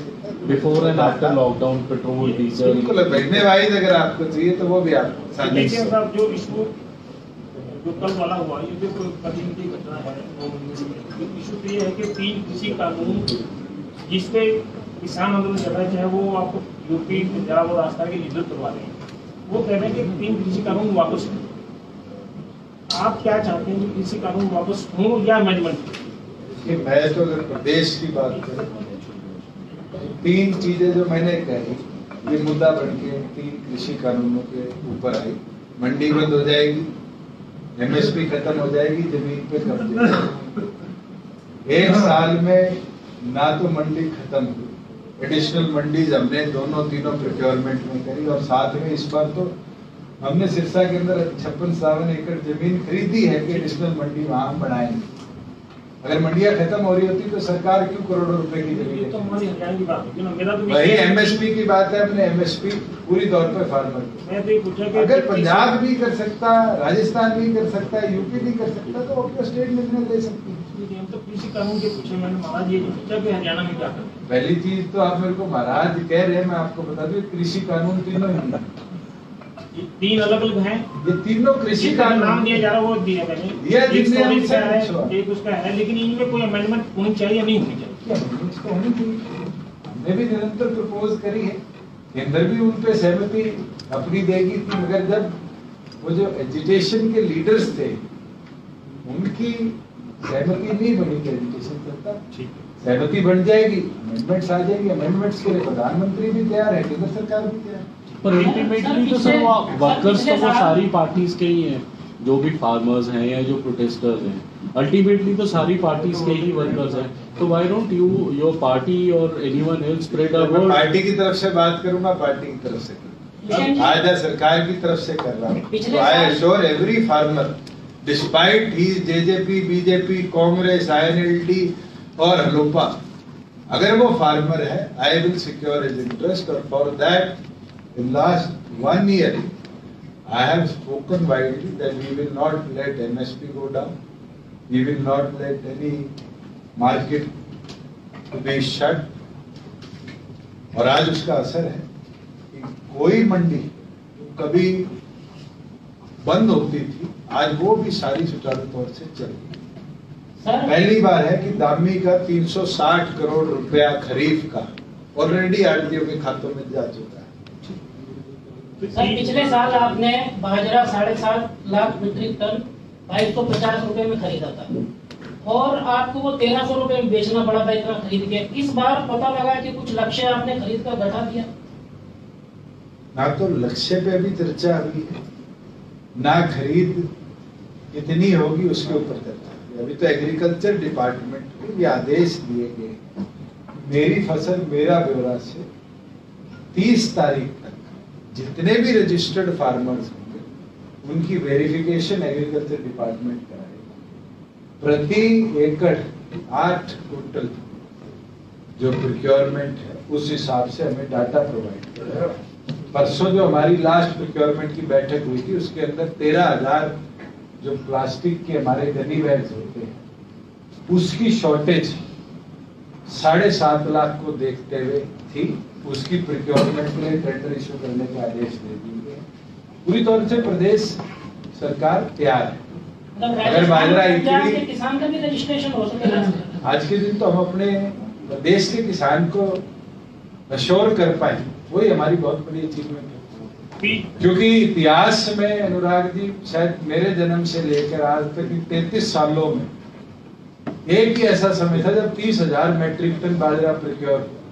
before and after lockdown, petrol, diesel, बिल्कुल महीने वाइज अगर आपको चाहिए तो वो भी आप लेकिन साहब जो इशू जो कल वाला हुआ, ये जो कोई प्रतिनिधि घटना है, वो इशू तो ये है कि 3 कृषि कानून जिसपे किसान आंदोलन चल रहा है, चाहे वो आपको यूपी, पंजाब और राजस्थान के लीडर करवा रहे हैं, वो कह रहे हैं कि 3 कृषि कानून वापस। आप क्या चाहते हैं कि कृषि कानून वापस हों या अमेंडमेंट? मैं तो अगर प्रदेश की बात करूं, 3 चीजें जो मैंने कही, ये मुद्दा बन के 3 कृषि कानूनों के ऊपर आई। मंडी बंद हो जाएगी, MSP खत्म हो जाएगी, जमीन पे कब्जे। 1 साल में ना तो मंडी खत्म हुई, एडिशनल मंडीज हमने तीनों प्रोक्योरमेंट में करी, और साथ में इस बार तो हमने सिरसा के अंदर 56-57 एकड़ जमीन खरीदी है कि एडिशनल मंडी वहां बनाएंगे। अगर मंडियां खत्म हो रही होती तो सरकार क्यों करोड़ों रुपए की जमीन? तो हमारी हरियाणा की बात है, मेरा तो वही MSP की बात है। अपने MSP पूरी तौर पर फार्मर की। मैं तो ये पूछा कि अगर पंजाब भी कर सकता, राजस्थान भी कर सकता है, यूपी भी कर सकता, तो अपना स्टेट निर्णय ले सकती है। हम तो कृषि कानून के पूछे, मैंने महाराज ये पूछा कि हरियाणा में क्या करते हैं। पहली चीज तो आप मेरे को महाराज कह रहे हैं, मैं आपको बता दूं कृषि कानून तीनों ही हैं। 3 अलग-अलग हैं। ये तीनों कृषि कानून नाम दिया जा रहा है, वो दिया मैंने। एक स्टोरेज का है, एक उसका है, लेकिन इनमें कोई अमेंडमेंट होनी चाहिए या नहीं होनी चाहिए? हमने भी निरंतर प्रपोज करी है, केंद्र भी उन पे सहमति अपनी देगी थी, मगर जब वो जो एजिटेशन के लीडर्स थे उनकी सहमति नहीं बनी प्रेजेंटेशन करता, सहमति बन जाएगी, अमेंडमेंट्स आ जाएगी, अमेंडमेंट्स के लिए प्रधानमंत्री भी तैयार है, केंद्र सरकार भी तैयार है। पर अल्टीमेटली तो सर वर्कर्स तो वो सारी पार्टीज के ही हैं, जो भी फार्मर्स हैं या जो प्रोटेस्टर्स हैं, अल्टीमेटली तो सारी पार्टीज के ही वर्कर्स हैं। तो why don't you your party और anyone else spread a word? Party की तरफ से बात करूंगा, पार्टी की तरफ से आज सरकार की तरफ से कर रहा हूँ। तो I assure every farmer despite ही जेजेपी, बीजेपी, कांग्रेस, INLD और हलोपा, अगर वो फार्मर है, I will secure his interest. और for that in last 1 year I have spoken widely that we will not let MSP go down, we will not let any market to be shut। और आज उसका असर है कि कोई मंडी कभी बंद होती थी, आज वो भी सारी सुचारू तौर से चल रही है। पहली बार है कि दामी का 360 करोड़ रुपया खरीफ का ऑलरेडी आड़तियों के खातों में जा चुका है। सर पिछले साल आपने बाजरा 7.5 लाख मीट्रिक टन 2250 रुपए में खरीदा था और आपको वो 1300 रुपए में बेचना पड़ा था इतना खरीद के। इस बार पता लगा कि कुछ लक्ष्य आपने खरीद कर घटा दिया। ना तो लक्ष्य पे भी चर्चा हुई है, ना खरीद कितनी होगी उसके ऊपर चर्चा हुई। अभी तो एग्रीकल्चर डिपार्टमेंट को ये आदेश दिए गए, मेरी फसल मेरा ब्यौरा से 30 तारीख तक जितने भी रजिस्टर्ड फार्मर्स होंगे उनकी वेरिफिकेशन एग्रीकल्चर डिपार्टमेंट कराएगा। प्रति एकड़ 8 क्विंटल जो प्रोक्योरमेंट है उस हिसाब से हमें डाटा प्रोवाइड करेगा। परसों जो हमारी लास्ट प्रोक्योरमेंट की बैठक हुई थी उसके अंदर 13,000 जो प्लास्टिक के हमारे गनी बैग्स होते हैं उसकी शॉर्टेज 7.5 लाख को देखते हुए थी। उसकी प्रोक्योरमेंट के लिए टेंडर इशू करने के आदेश दे दिए गए। पूरी तौर से प्रदेश सरकार तैयार है। अगर बाजरा इतनी किसान का भी रजिस्ट्रेशन हो सकेगा। आज के दिन तो हम अपने देश के किसान को अश्योर कर पाए, वही हमारी बहुत बड़ी अचीवमेंट है। क्योंकि इतिहास में अनुराग जी शायद मेरे जन्म से लेकर आज तक 33 सालों में एक ही ऐसा समय था जब 30,000 मेट्रिक टन बाजरा प्रोक्योर हुआ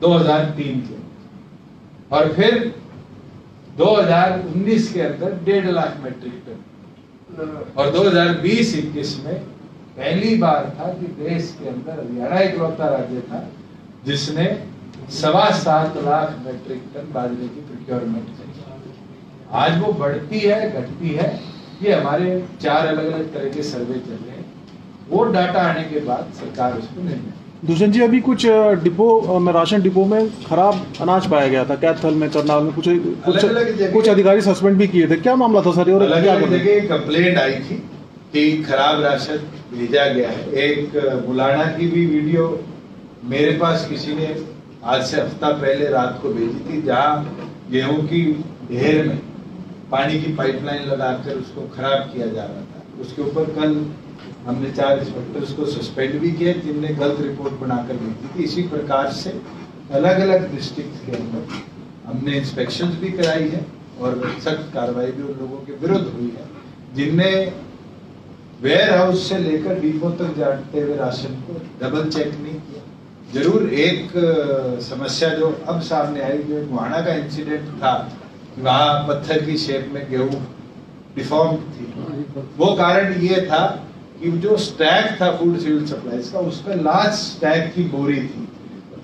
2003 के, और फिर 2019 के अंदर 1.5 लाख मेट्रिक टन, और 2020-21 में पहली बार था कि देश के अंदर हरियाणा इकलौता राज्य था जिसने 7.25 लाख मेट्रिक टन बाजरे की प्रोक्योरमेंट की। आज वो बढ़ती है घटती है, ये हमारे 4 अलग-अलग तरह के सर्वे चल रहे हैं। वो डाटा आने के बाद सरकार उसको निर्णय। दुष्यंत जी, अभी कुछ डिपो में राशन डिपो में खराब अनाज पाया गया था, कैथल में, करनाल में, कुछ अधिकारी सस्पेंड भी किए थे। क्या मामला था सर? और अलग-अलग जगह कंप्लेंट आई थी कि खराब राशन भेजा गया है। एक बुलाना की भी वीडियो मेरे पास किसी ने आज से हफ्ता पहले रात को भेजी थी, जहां गेहूं की ढेर में पानी की पाइपलाइन लगाकर उसको खराब किया जा रहा था। उसके ऊपर कल हमने 4 इंस्पेक्टर्स को सस्पेंड भी किया जिनने गलत रिपोर्ट बनाकर भेजी थी। इसी प्रकार से अलग अलग डिस्ट्रिक्ट के अंदर हमने इंस्पेक्शंस भी कराई है और सख्त कार्रवाई भी उन लोगों के विरुद्ध हुई है जिनने वेयर हाउस से लेकर डिपो तक जाते हुए राशन को डबल चेक नहीं किया। जरूर एक समस्या जो अब सामने आई, जो गुहाना का इंसिडेंट था, वहाँ पत्थर की शेप में गेहूं डिफॉर्म थी, वो कारण ये था कि जो स्टैक था फूड सिविल सप्लाईज का, उसका लास्ट स्टैक की बोरी थी।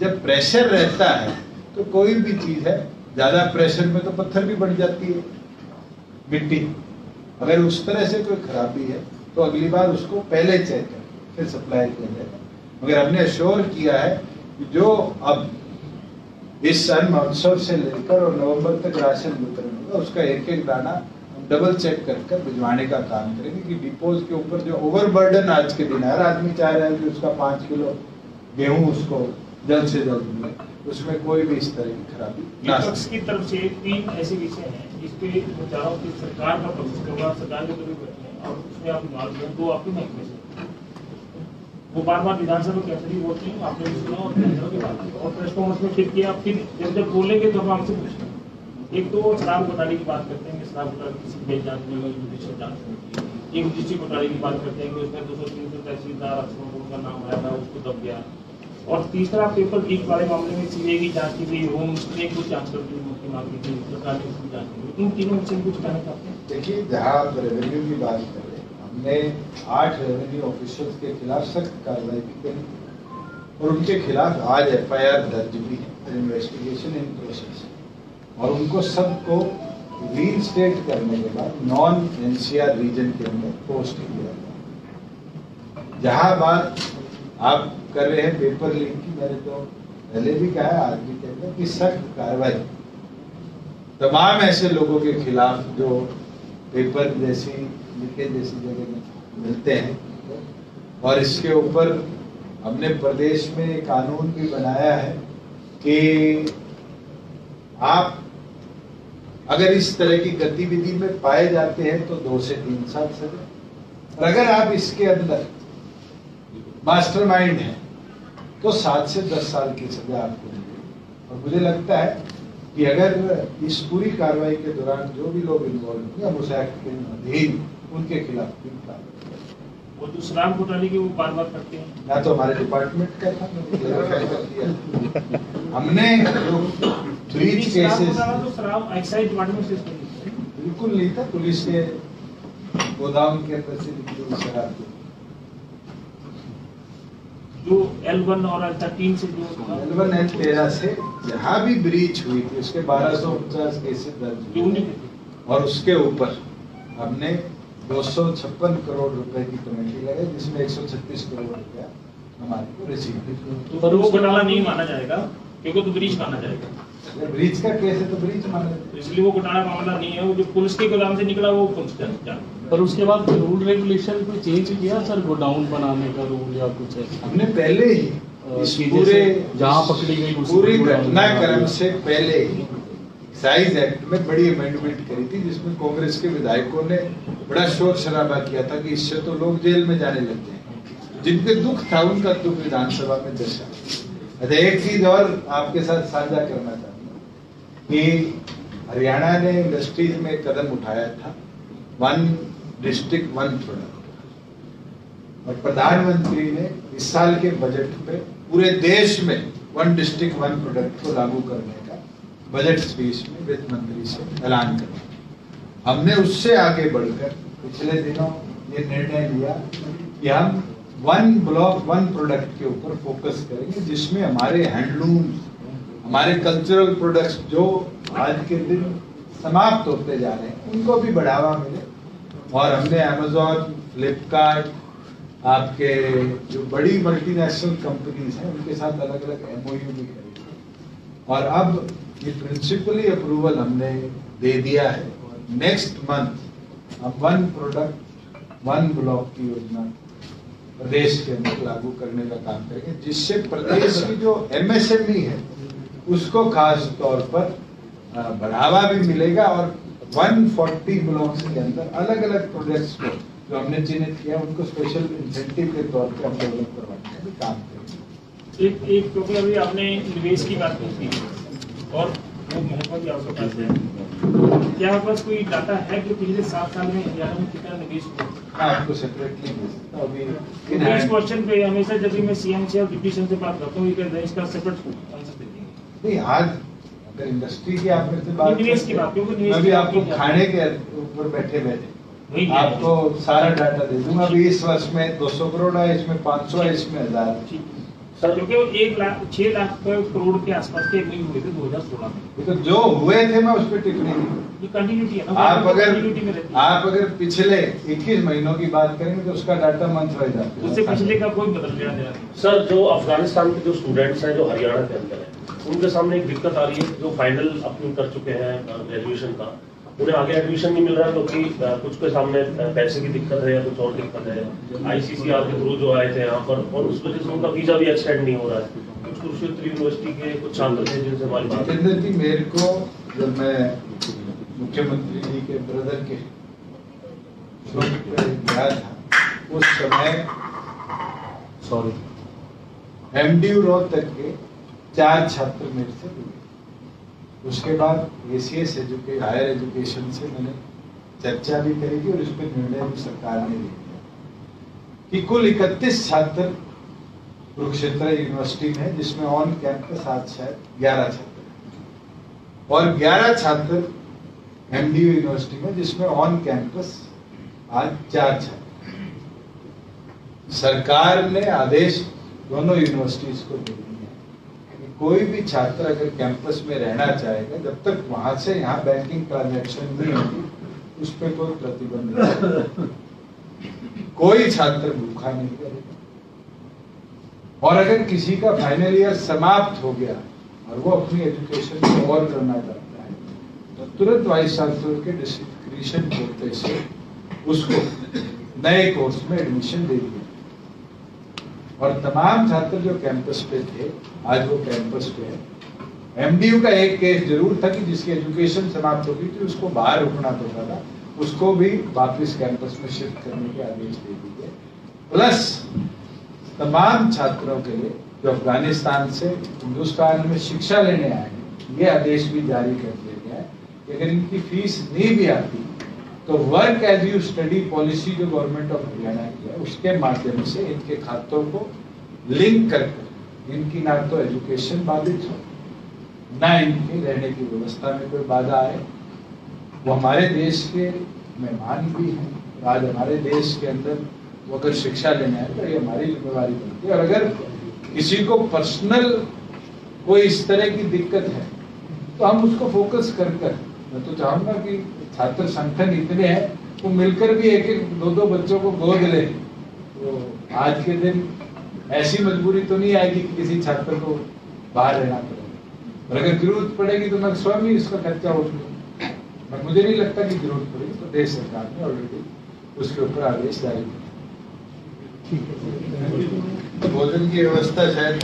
जब प्रेशर रहता है तो कोई भी चीज है, ज्यादा प्रेशर में तो पत्थर भी बढ़ जाती है, मिट्टी। अगर उस तरह से कोई खराबी है तो अगली बार उसको पहले चेक कर फिर सप्लाई किया जाएगा। मगर हमने अश्योर किया है कि जो अब इस सन महोत्सव से लेकर और नवंबर तक राशन वितरण होगा उसका एक एक दाना हम डबल चेक कर भिजवाने का काम करेंगे कि डिपोज के ऊपर जो ओवरबर्डन आज के दिन है, हर आदमी चाह रहा है कि उसका 5 किलो गेहूं उसको जल्द से जल्द मिले, उसमें कोई भी इस तरह की खराबी ना। विपक्ष की तरफ से 3 ऐसे विषय हैं जिस पे मैं चाह रहा हूँ कि सरकार का पक्ष होगा, सरकार के जरूर बैठे हैं और उसमें आप मार्ग दें, 2 आपके महकमे से वो बार-बार विधानसभा के अंदर ही बोलते हैं, आपने भी सुना और के बाद और प्रेस कॉन्फ्रेंस में फिर किया, फिर जब बोलेंगे तो हम आपसे पूछते हैं। एक तो शराब घोटाले की बात करते हैं कि शराब घोटाले की सीबीआई जांच में जुडिशियल जांच होती है, एक डिस्ट्रिक्ट घोटाले की बात करते हैं कि उसमें 200-300 तहसीलदार अफसरों को उनका नाम आया था, उसको दब गया। और तीसरा पेपर लीक वाले मामले में सीबीआई की जांच की गई, होम ने कुछ जांच कर दी, मुख्य मांग की थी, सरकार ने उसकी जांच की। इन तीनों में से कुछ कहना चाहते हैं? देखिए, जहाँ आप रेवेन्यू की बात कर रहे हैं, हमने 8 रेवेन्यू ऑफिसर्स के खिलाफ सख्त कार्रवाई भी करी और उनके खिलाफ आज FIR दर्ज भी है, इन्वेस्टिगेशन इन प्रोसेस, और उनको सबको रीइंस्टेट करने के बाद नॉन NCR रीजन के अंदर पोस्ट किया गया। जहाँ बात आप कर रहे हैं पेपर लीक की, मैंने तो पहले भी कहा है, आज भी कहता हूं कि सख्त कार्रवाई तमाम ऐसे लोगों के खिलाफ जो पेपर जैसी लीकेज जैसी जगह में मिलते हैं। और इसके ऊपर हमने प्रदेश में कानून भी बनाया है कि आप अगर इस तरह की गतिविधि में पाए जाते हैं तो 2 से 3 साल सजा, और अगर आप इसके अंदर मास्टरमाइंड है तो 7 से 10 साल की सजा आपको मिलेगी। और मुझे लगता है कि अगर इस पूरी कार्रवाई के दौरान जो भी लोग इन्वॉल्व होंगे हम उस एक्ट के अधीन उनके खिलाफ भी कार्रवाई करेंगे। वो जो शराब घोटाले की वो बार-बार करते हैं, या तो हमारे डिपार्टमेंट का था, हमने जो ब्रीच केसेस, तो शराब एक्साइज डिपार्टमेंट से बिल्कुल नहीं था, पुलिस के गोदाम के अंदर से निकली शराब जो L1 और L13 से जो L1 L13 से जहाँ भी ब्रीच हुई थी उसके 1250 केसेस दर्ज हुए और उसके ऊपर हमने 256 करोड़ रुपए की कमेटी लगाई, जिसमें 136 करोड़ रुपया हमारे को रिसीव। पर वो घोटाला नहीं माना जाएगा क्योंकि तो ब्रीच माना जाएगा। अगर ब्रीच का केस है तो ब्रीच माना जाएगा, इसलिए वो घोटाला मामला नहीं है। वो जो पुलिस के गोदाम से निकला वो पुलिस का। पर उसके बाद रूल रेगुलेशन कोई चेंज किया सर, गोडाउन बनाने का रूल या कुछ ऐसा? हमने पहले ही इस पूरे जहाँ पकड़ी गई पूरी घटनाक्रम से पहले ही एक्साइज एक्ट में बड़ी अमेंडमेंट करी थी, जिसमें कांग्रेस के विधायकों ने बड़ा शोर शराबा किया था कि इससे तो लोग जेल में जाने लग गए। जिनके दुख था उनका दुख विधानसभा में दर्शा। एक चीज और आपके साथ साझा करना चाहूंगा कि हरियाणा ने इंडस्ट्रीज में कदम उठाया था 1 डिस्ट्रिक्ट 1 प्रोडक्ट, और प्रधानमंत्री ने इस साल के बजट पे पूरे देश में 1 डिस्ट्रिक्ट 1 प्रोडक्ट को लागू करने का बजट स्पीच में वित्त मंत्री से ऐलान किया। हमने उससे आगे बढ़कर पिछले दिनों ये निर्णय लिया कि हम 1 ब्लॉक 1 प्रोडक्ट के ऊपर फोकस करेंगे, जिसमें हमारे हैंडलूम, हमारे कल्चरल प्रोडक्ट्स जो आज के दिन समाप्त होते जा रहे हैं उनको भी बढ़ावा मिले। और हमने Amazon, फ्लिपकार्ट, आपके जो बड़ी मल्टीनेशनल कंपनीज हैं उनके साथ अलग अलग MOU भी करेंगे। और अब ये प्रिंसिपली अप्रूवल हमने दे दिया है। नेक्स्ट मंथ हम 1 प्रोडक्ट 1 ब्लॉक की योजना प्रदेश के अंदर लागू करने का काम करेंगे, जिससे प्रदेश की जो MSME है उसको खास तौर पर बढ़ावा भी मिलेगा। और 140 ब्लॉक्स के अंदर अलग अलग प्रोजेक्ट्स को जो हमने चिन्हित किया उनको स्पेशल इंसेंटिव के तौर पे हम डेवलप करवाने का भी काम करेंगे। एक क्योंकि अभी आपने निवेश की बात की थी और वो महत्व की आवश्यकता है, क्या आपके पास कोई डाटा है कि पिछले 7 साल में हरियाणा में कितना निवेश हुआ? आपको सेपरेटली भेज सकता हूं। अभी इस क्वेश्चन पे हमेशा जब भी मैं CM से और डिप्टी CM से बात करता हूँ इसका सेपरेट आंसर देते हैं। नहीं, आज अगर इंडस्ट्री की आप मेरे से बात निवेश की बात, क्योंकि निवेश मैं भी की आपको बात खाने के ऊपर बैठे आपको सारा डाटा दे दूंगा। अभी इस वर्ष में 200 करोड़ है, इसमें 500 है, इसमें 1000 है। सर क्योंकि 6 लाख करोड़ के आसपास के MOU हुए थे 2016 में। तो जो हुए थे मैं उस पर टिप्पणी नहीं, ये कंटिन्यूटी है ना। आप अगर पिछले 21 महीनों की बात करेंगे तो उसका डाटा मंथ वाइज आता है, उससे पिछले का कोई बदल लेना देना नहीं। सर जो अफगानिस्तान के जो स्टूडेंट्स हैं जो हरियाणा के अंदर है उनके सामने एक दिक्कत आ रही है, जो फाइनल अपनी कर चुके हैं ग्रेजुएशन का, उन्हें आगे एडमिशन नहीं मिल रहा क्योंकि कुछ के सामने पैसे की दिक्कत है या कुछ और दिक्कत है। ICCR के थ्रू जो आए थे यहाँ पर और उस वजह से उनका वीजा भी एक्सटेंड नहीं हो रहा है। कुछ कुरुक्षेत्र यूनिवर्सिटी के कुछ छात्र थे जिनसे हमारी बात। जितेंद्र जी, मेरे को जब मैं मुख्यमंत्री जी के ब्रदर के गया था उस समय MDU रोहतक के 4 छात्र मेरे से जुड़े। उसके बाद ACS हायर एजुकेशन से मैंने चर्चा भी करेगी और इस पर निर्णय भी सरकार ने लिया कि कुल 31 छात्र कुरुक्षेत्र यूनिवर्सिटी में, जिसमें ऑन कैंपस आज शायद 11 छात्र और 11 छात्र एमडीयू यूनिवर्सिटी में, जिसमें ऑन कैंपस आज 4 छात्र। सरकार ने आदेश दोनों यूनिवर्सिटीज को दे दिया है कि कोई भी छात्र अगर कैंपस में रहना चाहेगा, जब तक वहां से यहाँ बैंकिंग ट्रांजैक्शन नहीं होगी, उस पर कोई प्रतिबंध नहीं, कोई छात्र भूखा नहीं करेगा। और अगर किसी का फाइनल ईयर समाप्त हो गया और वो अपनी एजुकेशन को और करना चाहता है, तो तुरंत वाइस चांसलर के डिस्क्रिशन होते से उसको नए कोर्स में एडमिशन दे दिया। और तमाम छात्र जो कैंपस पे थे आज वो कैंपस पे है। एमडीयू का एक केस जरूर था कि जिसकी एजुकेशन समाप्त हो गई थी, उसको बाहर रुकना पड़ता था, उसको भी वापस कैंपस में शिफ्ट करने के आदेश दे दिए। प्लस तमाम छात्रों के लिए जो अफगानिस्तान से हिंदुस्तान में शिक्षा लेने आए हैं, ये आदेश भी जारी कर दिया गया है कि अगर इनकी फीस नहीं भी आती तो work as you study policy जो गवर्नमेंट ऑफ हरियाणा की है, उसके माध्यम से इनके खातों को लिंक कर इनकी ना तो एजुकेशन बाधित हो, ना इनके रहने की व्यवस्था में कोई बाधा आए। वो हमारे देश के मेहमान भी हैं। आज हमारे देश के अंदर वो अगर शिक्षा लेने आए तो ये हमारी जिम्मेवारी बनती है। और अगर किसी को पर्सनल कोई इस तरह की दिक्कत है तो हम उसको फोकस कर मैं तो चाहूंगा कि छात्र संगठन इतने हैं, वो मिलकर भी एक एक दो दो बच्चों को गोद ले, तो आज के दिन ऐसी मजबूरी तो नहीं आएगी कि किसी छात्र को बाहर रहना पड़ेगा। और अगर जरूरत पड़ेगी तो मैं स्वयं ही इसका खर्चा उठाऊंगा, पर मुझे नहीं लगता कि जरूरत पड़ेगी। तो देश सरकार ने ऑलरेडी उसके ऊपर आदेश जारी किया। भोजन की व्यवस्था शायद